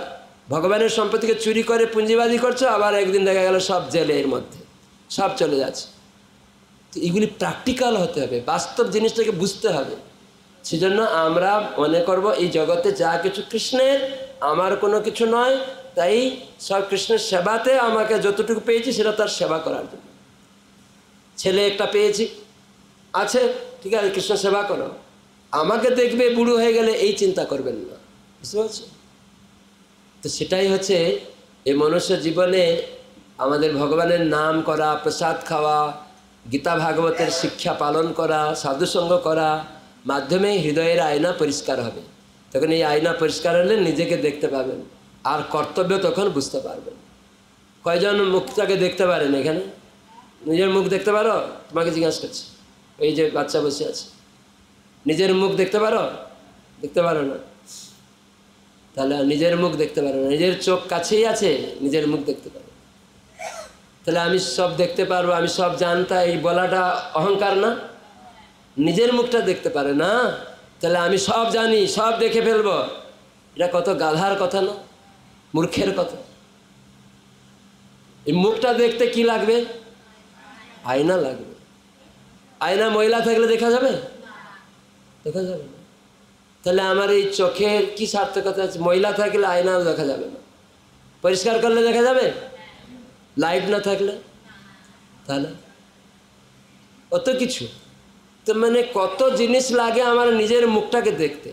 ভগবানের সম্পত্তিকে চুরি করে পুঁজিবাদী করছো, আবার একদিন দেখা গেল সব জেলের মধ্যে। সব চলে যাচ্ছে। তো এগুলি প্র্যাকটিক্যাল হতে হবে, বাস্তব জিনিসটাকে বুঝতে হবে। সেজন্য আমরা মনে করব এই জগতে যা কিছু কৃষ্ণের, আমার কোনো কিছু নয়, তাই সব কৃষ্ণের সেবাতে আমাকে যতটুকু পেয়েছি সেটা তার সেবা করার জন্য। ছেলে একটা পেয়েছি, আছে, ঠিক আছে, কৃষ্ণ সেবা করো, আমাকে দেখবে বুড়ো হয়ে গেলে এই চিন্তা করবেন না, বুঝতে পারছো? তো সেটাই হচ্ছে এই মনুষ্য জীবনে আমাদের ভগবানের নাম করা, প্রসাদ খাওয়া, গীতা ভাগবতের শিক্ষা পালন করা, সাধুসঙ্গ করা মাধ্যমে হৃদয়ের আয়না পরিষ্কার হবে। তখন এই আয়না পরিষ্কার হলে নিজেকে দেখতে পাবেন, আর কর্তব্য তখন বুঝতে পারবেন। কয়জন মুখটাকে দেখতে পারেন এখানে? নিজের মুখ দেখতে পারো? তোমাকে জিজ্ঞাসা করছি, এই যে বাচ্চা বসে আছে, নিজের মুখ দেখতে পারো? দেখতে পারো না, তাহলে নিজের মুখ দেখতে পারো না। নিজের চোখ কাছেই আছে, নিজের মুখ দেখতে পারো। তাহলে আমি সব দেখতে পারবো, আমি সব জানতা, এই বলাটা অহংকার না? নিজের মুখটা দেখতে পারে না, তাহলে আমি সব জানি, সব দেখে ফেলবো, এটা কত গাধার কথা না, মূর্খের কথা। এই মুখটা দেখতে কি লাগবে? আয়না লাগবে। আয়না ময়লা থাকলে দেখা যাবে? দেখা যাবে না। তাহলে আমার এই চোখের কি সার্থকতা আছে? ময়লা থাকলে আয়নাও দেখা যাবে না, পরিষ্কার করলে দেখা যাবে? লাইট না থাকলে? তাহলে অত কিছু তো, মানে কত জিনিস লাগে আমার নিজের মুখটাকে দেখতে।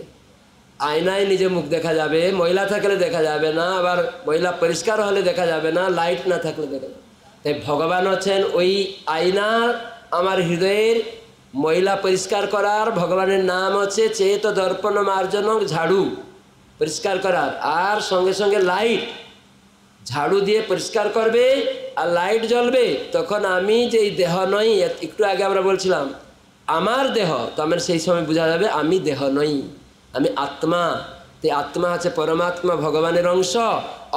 আয়নায় নিজের মুখ দেখা যাবে, ময়লা থাকলে দেখা যাবে না, আবার ময়লা পরিষ্কার হলে দেখা যাবে না, লাইট না থাকলে দেখা যাবে। তাই ভগবান হচ্ছেন ওই আয়না, আমার হৃদয়ের ময়লা পরিষ্কার করার। ভগবানের নাম হচ্ছে চেত দর্পণ মার্জন, ঝাড়ু পরিষ্কার করার, আর সঙ্গে সঙ্গে লাইট, ঝাড়ু দিয়ে পরিষ্কার করবে আর লাইট জ্বলবে। তখন আমি যে এই দেহ নই, একটু আগে আমরা বলছিলাম আমার দেহ, তো আমার সেই সময় বোঝা যাবে আমি দেহ নই, আমি আত্মা। তো আত্মা আছে পরমাত্মা, ভগবানের অংশ।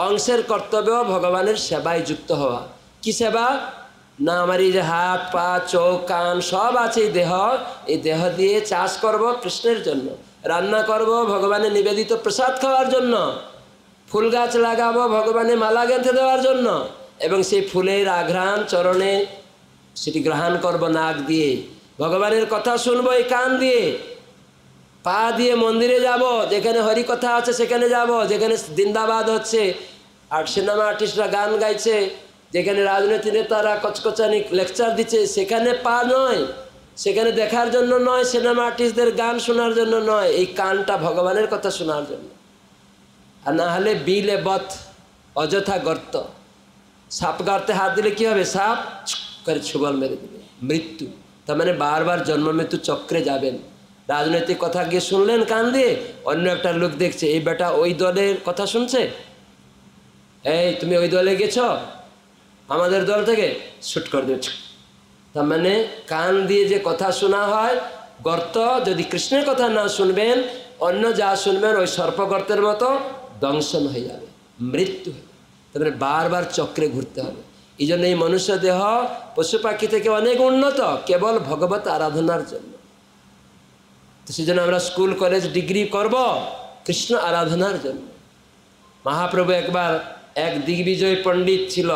অংশের কর্তব্য ভগবানের সেবায় যুক্ত হওয়া। কি সেবা? না আমার এই যে হাত পা চোখ কান সব আছে, এই দেহ দিয়ে চাষ করব কৃষ্ণের জন্য, রান্না করব ভগবানের নিবেদিত প্রসাদ খাওয়ার জন্য, ফুল গাছ লাগাবো ভগবানের মালা গেঁথে দেওয়ার জন্য, এবং সেই ফুলের আঘ্রাণ চরণে সেটি গ্রহণ করব নাক দিয়ে, ভগবানের কথা শুনবো এই কান দিয়ে, পা দিয়ে মন্দিরে যাব, যেখানে হরি কথা আছে সেখানে যাব, যেখানে জিন্দাবাদ হচ্ছে আর সিনেমা আর্টিস্টরা গান গাইছে, যেখানে রাজনীতি নেতারা কচকচানি লেকচার দিচ্ছে, সেখানে পা নয়, সেখানে দেখার জন্য নয়, সিনেমা আর্টিস্টদের গান শোনার জন্য নয়, এই কানটা ভগবানের কথা শোনার জন্য। আর না হলে বিলে বথ, অযথা গর্ত। সাপ গর্তে হাত দিলে কি হবে? সাপ করে ছুবল মেরে দেবে, মৃত্যু। তার মানে বারবার জন্ম মৃত্যু চক্রে যাবেন। রাজনৈতিক কথা গিয়ে শুনলেন কান দিয়ে, অন্য একটা লোক দেখছে এই বেটা ওই দলের কথা শুনছে, এই তুমি ওই দলে গেছ আমাদের দল থেকে, শুট করে দেবে। তার মানে কান দিয়ে যে কথা শোনা হয় গর্ত, যদি কৃষ্ণের কথা না শুনবেন, অন্য যা শুনবেন ওই সর্পগর্তের মতো দংশন হয়ে যাবে, মৃত্যু হবে। তার মানে বারবার চক্রে ঘুরতে হবে। এই জন্য এই মনুষ্য দেহ পশু পাখি থেকে অনেক উন্নত, কেবল ভগবত আরাধনার জন্য। তো সেই জন্য আমরা স্কুল কলেজ ডিগ্রি করব কৃষ্ণ আরাধনার জন্য। মহাপ্রভু একবার এক দিগ্বিজয় পণ্ডিত ছিল,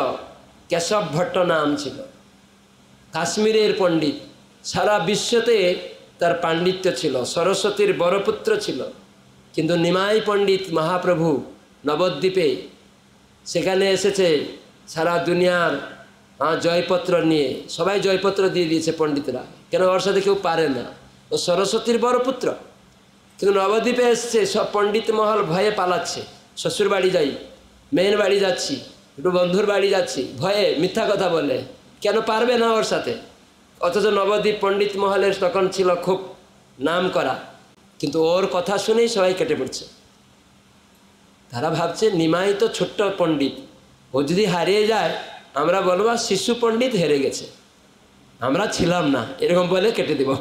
কেশব ভট্ট নাম ছিল, কাশ্মীরের পণ্ডিত, সারা বিশ্বতে তার পাণ্ডিত্য ছিল, সরস্বতীর বরপুত্র ছিল। কিন্তু নিমাই পণ্ডিত মহাপ্রভু নবদ্বীপে সেখানে এসেছে, সারা দুনিয়ার জয়পত্র নিয়ে, সবাই জয়পত্র দিয়ে দিয়েছে পণ্ডিতরা, কেন ওর সাথে কেউ পারে না, ও সরস্বতীর বরপুত্র। কিন্তু নবদ্বীপে এসছে, সব পণ্ডিত মহল ভয়ে পালাচ্ছে, শ্বশুর বাড়ি যাই, মেয়ের বাড়ি যাচ্ছি, একটু বন্ধুর বাড়ি যাচ্ছি, ভয়ে মিথ্যা কথা বলে, কেন পারবে না ওর সাথে। অথচ নবদ্বীপ পণ্ডিত মহলের তখন ছিল খুব নাম করা, কিন্তু ওর কথা শুনেই সবাই কেটে পড়ছে। তারা ভাবছে নিমাই তো ছোট্ট পণ্ডিত, ও যদি হারিয়ে যায় আমরা বলবো শিশু পণ্ডিত হেরে গেছে, আমরা ছিলাম না, এরকম বলে কেটে দেব।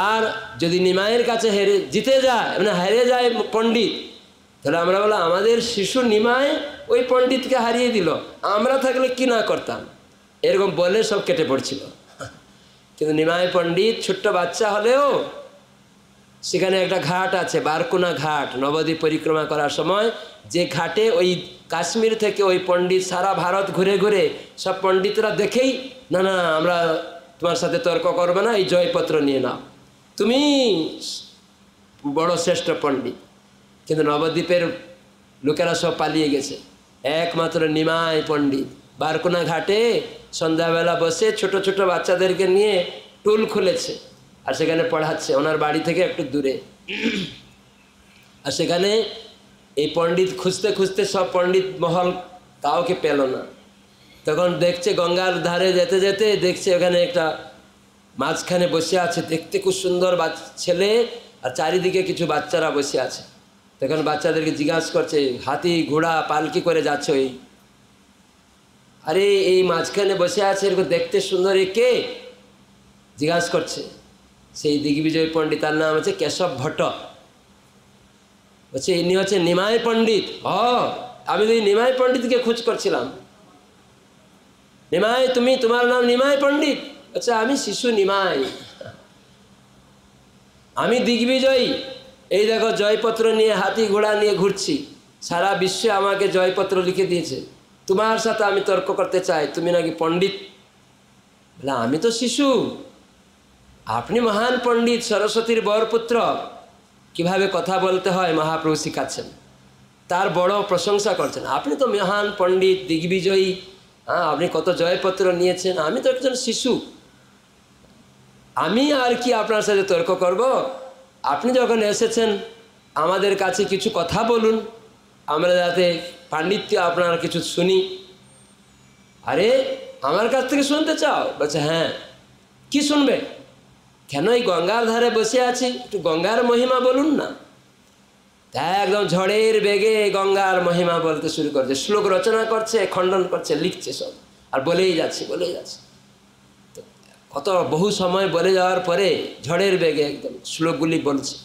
আর যদি নিমাইয়ের কাছে জিতে যায়, মানে হারিয়ে যায় পণ্ডিত, তাহলে আমরা বলো আমাদের শিশু নিমাই ওই পণ্ডিতকে হারিয়ে দিল, আমরা থাকলে কি না করতাম, এরকম বলে সব কেটে পড়ছিল। কিন্তু নিমাই পণ্ডিত ছোট্ট বাচ্চা হলেও সেখানে একটা ঘাট আছে, বারকুনা ঘাট, নবদ্বীপ পরিক্রমা করার সময় যে ঘাটে ওই কাশ্মীর থেকে ওই পণ্ডিত সারা ভারত ঘুরে ঘুরে সব পণ্ডিতরা দেখেই না না আমরা তোমার সাথে তর্ক করবো না, এই জয়পত্র নিয়ে নাও, তুমি বড় শ্রেষ্ঠ পণ্ডিত। কিন্তু নবদ্বীপের লোকেরা সব পালিয়ে গেছে, একমাত্র নিমাই পণ্ডিত বারকুনা ঘাটে সন্ধ্যাবেলা বসে ছোট ছোট বাচ্চাদেরকে নিয়ে টুল খুলেছে আর সেখানে পড়াচ্ছে, ওনার বাড়ি থেকে একটু দূরে। আর সেখানে এই পণ্ডিত খুঁজতে খুঁজতে সব পণ্ডিত মহল কাউকে পেল না। তখন দেখছে গঙ্গার ধারে যেতে যেতে দেখছে ওখানে একটা মাঝখানে বসে আছে, দেখতে খুব সুন্দর ছেলে, আর চারিদিকে কিছু বাচ্চারা বসে আছে। তখন বাচ্চাদেরকে জিজ্ঞাসা করছে, হাতি ঘোড়া পালকি করে যাচ্ছ এই? আরে এই মাঝখানে বসে আছে এরকম দেখতে সুন্দর, এ কে? জিজ্ঞাসা করছে। সেই দিগ্বিজয় পণ্ডিত, তার নাম হচ্ছে কেশব ভট্ট। বলছে ইনি হচ্ছে নিমাই পণ্ডিত। আমি তো নিমাই পণ্ডিতকে খোঁজ করছিলাম। নিমাই তুমি, তোমার নাম নিমাই পণ্ডিত? আচ্ছা আমি শিশু নিমাই, আমি দিগ্বিজয়ী, এই দেখো জয়পত্র নিয়ে হাতি ঘোড়া নিয়ে ঘুরছি, সারা বিশ্বে আমাকে জয়পত্র লিখে দিয়েছে, তোমার সাথে আমি তর্ক করতে চাই, তুমি নাকি পণ্ডিত। বলে আমি তো শিশু, আপনি মহান পণ্ডিত, সরস্বতীর বরপুত্র, কিভাবে কথা বলতে হয় মহাপ্রভু শিখাচ্ছেন, তার বড় প্রশংসা করছেন। আপনি তো মহান পণ্ডিত, দিগ্বিজয়ী, আপনি কত জয়পত্র নিয়েছেন, আমি তো একজন শিশু, আমি আর কি আপনার সাথে তর্ক করব? আপনি যখন এসেছেন আমাদের কাছে কিছু কথা বলুন, আমরা যাতে পাণ্ডিত্য আপনার কিছু শুনি। আরে আমার কাছ থেকে শুনতে চাও? বলছে হ্যাঁ। কি শুনবে? কেন এই গঙ্গার ধারে বসে আছি, একটু গঙ্গার মহিমা বলুন না। তাই একদম ঝড়ের বেগে গঙ্গার মহিমা বলতে শুরু করছে, শ্লোক রচনা করছে, খণ্ডন করছে, লিখছে সব, আর বলেই যাচ্ছে বলেই যাচ্ছে। কত বহু সময় বলে যাওয়ার পরে ঝড়ের বেগে একদম শ্লোকগুলি বলছে।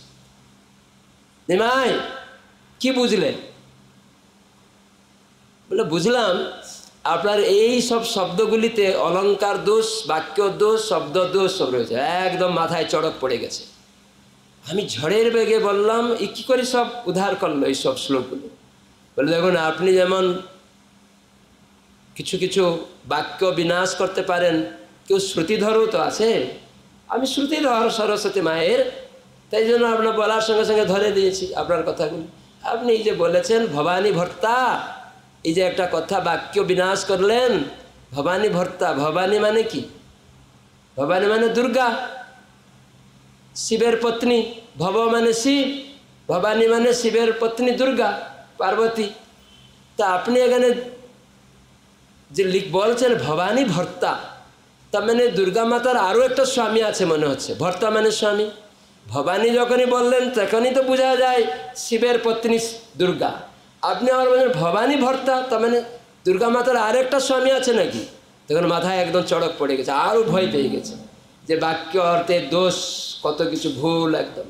নিমাই কি বুঝলেন? বলে বুঝলাম আপনার এই সব শব্দগুলিতে অলঙ্কার দোষ, বাক্য দোষ, শব্দ দোষ সব রয়েছে, একদম মাথায় চড়ক পড়ে গেছে। আমি ঝড়ের বেগে বললাম এ কী করে সব উদ্ধার করলো এই সব শ্লোকগুলো? বলে দেখুন আপনি যেমন কিছু কিছু বাক্য বিনাশ করতে পারেন, কেউ শ্রুতিধরও তো আছে, আমি শ্রুতিধর সরস্বতী মায়ের, তাই জন্য আপনার বলার সঙ্গে সঙ্গে ধরে দিয়েছি আপনার কথাগুলি। আপনি এই যে বলেছেন ভবানী ভর্তা, এই যে একটা কথা বাক্য বিনাশ করলেন, ভবানী ভর্তা, ভবানী মানে কি? ভবানী মানে দুর্গা, শিবের পত্নী, ভব মানে শিব, ভবানী মানে শিবের পত্নী দুর্গা পার্বতী। তা আপনি এখানে যে বলছেন ভবানী ভর্তা, তার মানে দুর্গা মাতার আরও একটা স্বামী আছে মনে হচ্ছে, ভর্তা মানে স্বামী। ভবানী যখনই বললেন তখনই তো বোঝা যায় শিবের পত্নী দুর্গা। আপনি আবার বলছেন ভবানী ভর্তা, তার মানে দুর্গা মাতার আরেকটা স্বামী আছে নাকি? তখন মাথায় একদম চড়ক পড়ে গেছে, আরও ভয় পেয়ে গেছে যে বাক্য অর্থে দোষ, কত কিছু ভুল একদম।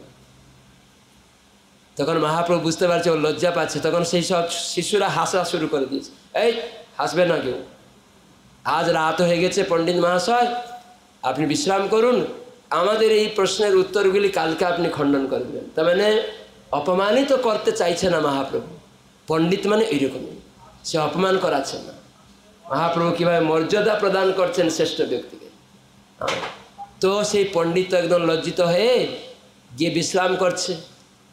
তখন মহাপ্রভু বুঝতে পারছে ও লজ্জা পাচ্ছে, তখন সেই সব শিশুরা হাসা শুরু করে দিয়েছে। এই হাসবে না কেউ, আজ রাত হয়ে গেছে পণ্ডিত মহাশয়, আপনি বিশ্রাম করুন, আমাদের এই প্রশ্নের উত্তরগুলি কালকে আপনি খণ্ডন করবেন। তার মানে অপমানিত করতে চাইছে না মহাপ্রভু। পণ্ডিত মানে এইরকমই, সে অপমান করাচ্ছেন না। মহাপ্রভু কীভাবে মর্যাদা প্রদান করছেন শ্রেষ্ঠ ব্যক্তিকে। তো সেই পণ্ডিত একদম লজ্জিত হয়ে গিয়ে বিশ্রাম করছে,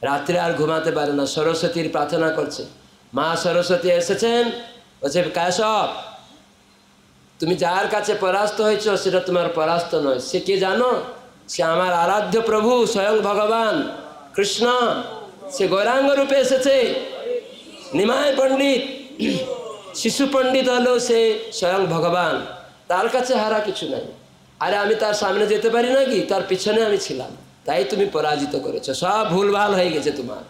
রাত্রে আর ঘুমাতে পারে না, সরস্বতীর প্রার্থনা করছে। মা সরস্বতী এসেছেন, বলছে কেশব তুমি যার কাছে পরাস্ত হয়েছ সেটা তোমার পরাস্ত নয়, সে কে জানো? সে আমার আরাধ্য প্রভু স্বয়ং ভগবান কৃষ্ণ, সে গৌরাঙ্গ রূপে এসেছে। নিমাই পণ্ডিত, শিশু পণ্ডিত হলেও সে স্বয়ং ভগবান, তার কাছে হারা কিছু নাই। আরে আমি তার সামনে যেতে পারি নাকি? তার পিছনে আমি ছিলাম, তাই তুমি পরাজিত করেছো, সব ভুলভাল হয়ে গেছে তোমার।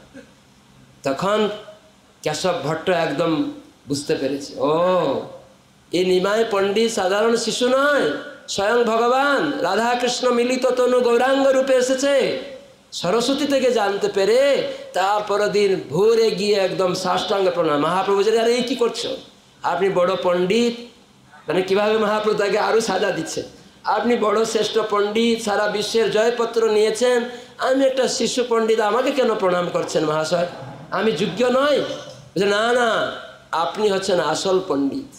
তখন কেশব ভট্ট একদম বুঝতে পেরেছে, ও এই নিমাই পণ্ডিত সাধারণ শিশু নয়, স্বয়ং ভগবান রাধাকৃষ্ণ মিলিত তনু গৌরাঙ্গ রূপে এসেছে। সরস্বতী থেকে জানতে পেরে তারপর দিন ভোরে গিয়ে একদম সাষ্টাঙ্গ প্রণাম। মহাপ্রভু যে আরে এই কী করছো, আপনি বড় পণ্ডিত, মানে কীভাবে মহাপ্রভু তাকে আরও সাজা দিচ্ছে, আপনি বড় শ্রেষ্ঠ পণ্ডিত, সারা বিশ্বের জয়পত্র নিয়েছেন, আমি একটা শিশু পণ্ডিত, আমাকে কেন প্রণাম করছেন মহাশয়, আমি যোগ্য নয়? না না, আপনি হচ্ছেন আসল পণ্ডিত।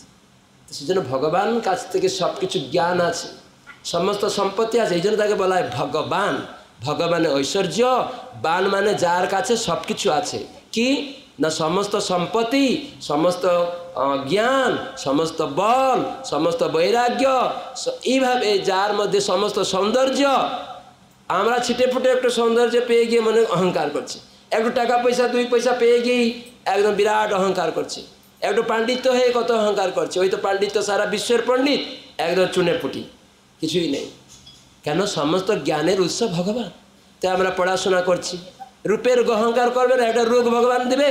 সেজন্য ভগবান কাছ থেকে সব কিছু জ্ঞান আছে, সমস্ত সম্পত্তি আছে, এই জন্য তাকে বলা হয় ভগবান। ভগবানের ঐশ্বর্য, বান মানে যার কাছে সব কিছু আছে, কি না সমস্ত সম্পত্তি, সমস্ত জ্ঞান, সমস্ত বল, সমস্ত বৈরাগ্য, এইভাবে যার মধ্যে সমস্ত সৌন্দর্য। আমরা ছিটে ফুটে একটু সৌন্দর্য পেয়ে গিয়ে মনে অহংকার করছি, একটু টাকা পয়সা 2 পয়সা পেয়ে গিয়েই একদম বিরাট অহংকার করছে, একটু পাণ্ডিত্য হয়ে কত অহংকার করছে, ওই তো পাণ্ডিত্য সারা বিশ্বের পণ্ডিত, একদম চুনে পুটি, কিছুই নেই। কেন? সমস্ত জ্ঞানের উৎস ভগবান। তাই আমরা পড়াশোনা করছি, রূপের অহংকার করবে না, একটা রোগ ভগবান দেবে,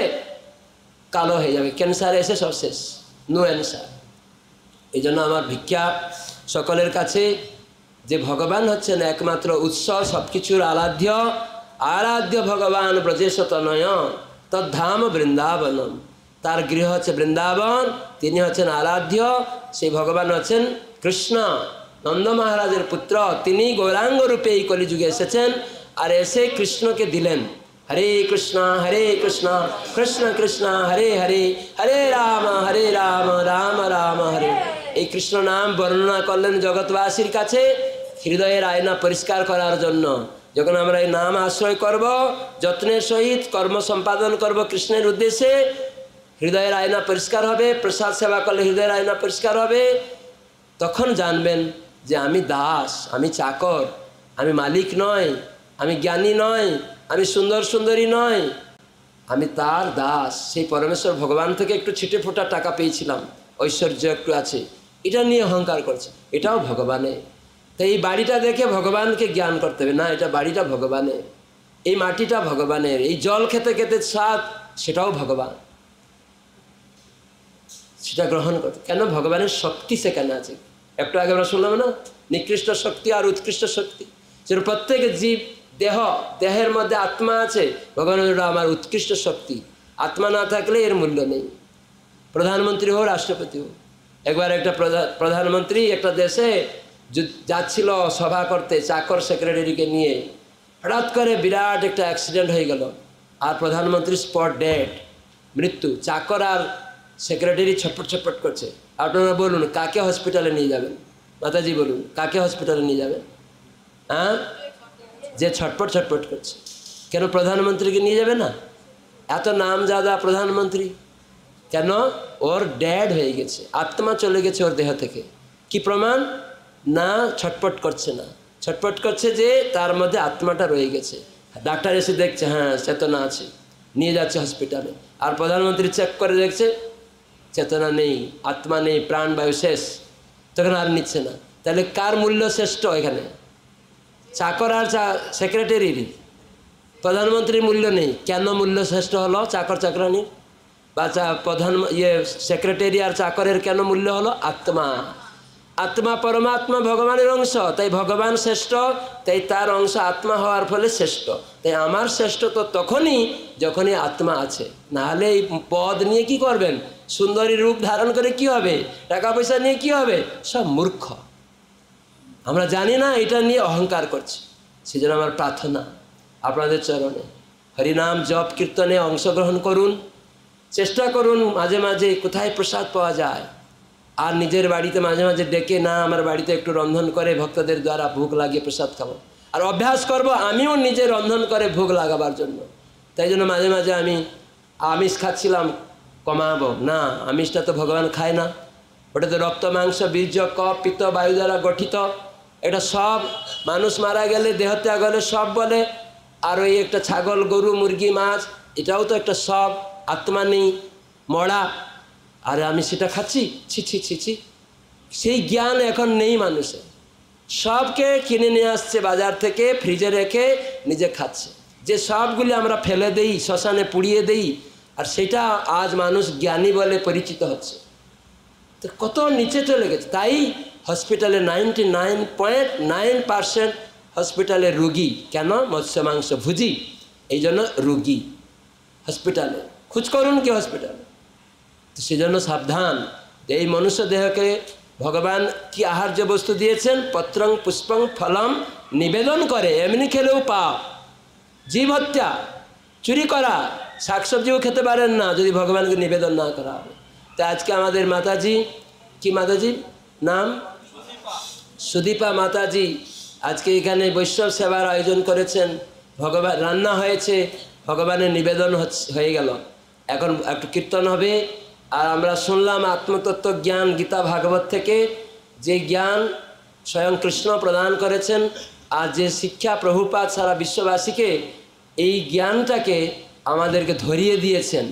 কালো হয়ে যাবে, ক্যান্সার এসে সব শেষ, নো অ্যান্সার। এই জন্য আমার ভিক্ষা সকলের কাছে যে ভগবান হচ্ছেন একমাত্র উৎস, সব কিছুর আরাধ্য, আরাধ্য ভগবান ব্রজেশ তনয় তদ্ধাম বৃন্দাবনম। তার গৃহ হচ্ছে বৃন্দাবন, তিনি হচ্ছেন আরাধ্য, সেই ভগবান হচ্ছেন কৃষ্ণ, নন্দ মহারাজের পুত্র। তিনি গৌরাঙ্গ রূপে এই কলিযুগে এসেছেন, আর এসে কৃষ্ণকে দিলেন। হরে কৃষ্ণ কৃষ্ণ কৃষ্ণ হরে হরে, হরে রাম রাম রাম হরে। এই কৃষ্ণ নাম বর্ণনা করলেন জগৎবাসীর কাছে হৃদয়ের আয়না পরিষ্কার করার জন্য। যখন আমরা এই নাম আশ্রয় করব, যত্নের সহিত কর্ম সম্পাদন করব কৃষ্ণের উদ্দেশ্যে, হৃদয়ের আয়না পরিষ্কার হবে। প্রসাদ সেবা করলে হৃদয়ের আয়না পরিষ্কার হবে। তখন জানবেন যে আমি দাস, আমি চাকর, আমি মালিক নয়, আমি জ্ঞানী নয়, আমি সুন্দর সুন্দরী নয়, আমি তার দাস। সেই পরমেশ্বর ভগবান থেকে একটু ছিটে ফোটা টাকা পেয়েছিলাম, ঐশ্বর্য একটু আছে, এটা নিয়ে অহংকার করছে, এটাও ভগবানের। তো এই বাড়িটা দেখে ভগবানকে জ্ঞান করতে হবে না, এটা বাড়িটা ভগবানের, এই মাটিটা ভগবানের, এই জল খেতে খেতে স্বাদ, সেটাও ভগবান, সেটা গ্রহণ করতে। কেন? ভগবানের শক্তি সেখানে আছে। একটু আগে আমরা শুনলাম না, নিকৃষ্ট শক্তি আর উৎকৃষ্ট শক্তি। সেটা প্রত্যেক জীব দেহের মধ্যে আত্মা আছে, ভগবানের আমার উৎকৃষ্ট শক্তি। আত্মা না থাকলে এর মূল্য নেই। প্রধানমন্ত্রী হোক, রাষ্ট্রপতি হোক। একবার একটা প্রধানমন্ত্রী একটা দেশে যাচ্ছিল সভা করতে চাকর সেক্রেটারিকে নিয়ে, হঠাৎ করে বিরাট একটা অ্যাক্সিডেন্ট হয়ে গেল, আর প্রধানমন্ত্রী স্পট ডেড, মৃত্যু। চাকর আর সেক্রেটারি ছটপট ছটপট করছে। আপনারা বলুন কাকে হসপিটালে নিয়ে যাবেন? মাতাজি বলুন কাকে হসপিটালে নিয়ে যাবেন? হ্যাঁ, যে ছটপট ছটপট করছে। কেন প্রধানমন্ত্রীকে নিয়ে যাবে না? এত নামজাদা প্রধানমন্ত্রী, কেন? ওর ড্যাড হয়ে গেছে, আত্মা চলে গেছে ওর দেহ থেকে। কি প্রমাণ? না ছটপট করছে না, ছটপট করছে যে তার মধ্যে আত্মাটা রয়ে গেছে। ডাক্তার এসে দেখছে হ্যাঁ চেতনা আছে, নিয়ে যাচ্ছে হসপিটালে। আর প্রধানমন্ত্রী চেক করে দেখছে চেতনা নেই, আত্মা নেই, প্রাণবায়ু শেষ, তখন আর নিচ্ছে না। তাহলে কার মূল্য শ্রেষ্ঠ এখানে? চাকর আর সেক্রেটারির? প্রধানমন্ত্রীর মূল্য নেই। কেন মূল্য শ্রেষ্ঠ হলো চাকর চাকরানির? বা সেক্রেটারি আর চাকরের কেন মূল্য হলো? আত্মা। আত্মা পরমাত্মা ভগবানের অংশ, তাই ভগবান শ্রেষ্ঠ, তাই তার অংশ আত্মা হওয়ার ফলে শ্রেষ্ঠ। তাই আমার শ্রেষ্ঠ তো তখনই যখনই আত্মা আছে, নাহলে এই পদ নিয়ে কি করবেন? সুন্দরী রূপ ধারণ করে কি হবে? টাকা পয়সা নিয়ে কি হবে? সব মূর্খ। আমরা জানি না, এটা নিয়ে অহংকার করছি। সেজন্য আমার প্রার্থনা আপনাদের চরণে, হরিনাম জপ কীর্তনে অংশগ্রহণ করুন, চেষ্টা করুন মাঝে মাঝে কোথায় প্রসাদ পাওয়া যায়। আর নিজের বাড়িতে মাঝে মাঝে ডেকে, না আমার বাড়িতে একটু রন্ধন করে ভক্তদের দ্বারা ভোগ লাগিয়ে প্রসাদ খাবো। আর অভ্যাস করব আমিও নিজে রন্ধন করে ভোগ লাগাবার জন্য। তাই জন্য মাঝে মাঝে আমি আমিষ খাচ্ছিলাম, কমাবো না। আমিষটা তো ভগবান খায় না, ওটা তো রক্ত মাংস বীর্য কপ পিত্ত বায়ু দ্বারা গঠিত। এটা সব মানুষ মারা গেলে দেহত্যাগ হলে সব বলে। আর ওই একটা ছাগল গরু মুরগি মাছ, এটাও তো একটা সব, আত্মা নেই, মরা। আর আমি সেটা খাচ্ছি, ছি ছি ছি ছি। সেই জ্ঞান এখন নেই মানুষের। সবকে কিনে নিয়ে আসছে বাজার থেকে, ফ্রিজে রেখে নিজে খাচ্ছে। যে সবগুলি আমরা ফেলে দেই, শ্মশানে পুড়িয়ে দেই, আর সেটা আজ মানুষ জ্ঞানী বলে পরিচিত হচ্ছে। তো কত নিচে চলে গেছে। তাই হসপিটালে 99.9% হসপিটালে রুগী। কেন? মৎস্য মাংস ভুজি, এই জন্য রুগী হসপিটালে। খোঁজ করুন কি হসপিটালে। তো সেজন্য সাবধান। এই মনুষ্য দেহকে ভগবান কি আহার্য বস্তু দিয়েছেন? পত্রং পুষ্পং ফলম নিবেদন করে, এমনি খেলেও পাপ। জীব হত্যা, চুরি করা, শাকসবজিও খেতে পারেন না যদি ভগবানকে নিবেদন না করা হবে। তো আজকে আমাদের মাতাজি, কি মাতাজি নাম, সুদীপা মাতাজি আজকে এখানে বৈষ্ণব সেবার আয়োজন করেছেন। ভগবান রান্না হয়েছে, ভগবানের নিবেদন হয়ে গেল, এখন একটু কীর্তন হবে। আর আমরা শুনলাম আত্মতত্ত্ব জ্ঞান গীতা ভাগবত থেকে, যে জ্ঞান স্বয়ং কৃষ্ণ প্রদান করেছেন, আর যে শিক্ষা প্রভুপাদ সারা বিশ্ববাসীকে এই জ্ঞানটাকে আমাদেরকে ধরিয়ে দিয়েছেন।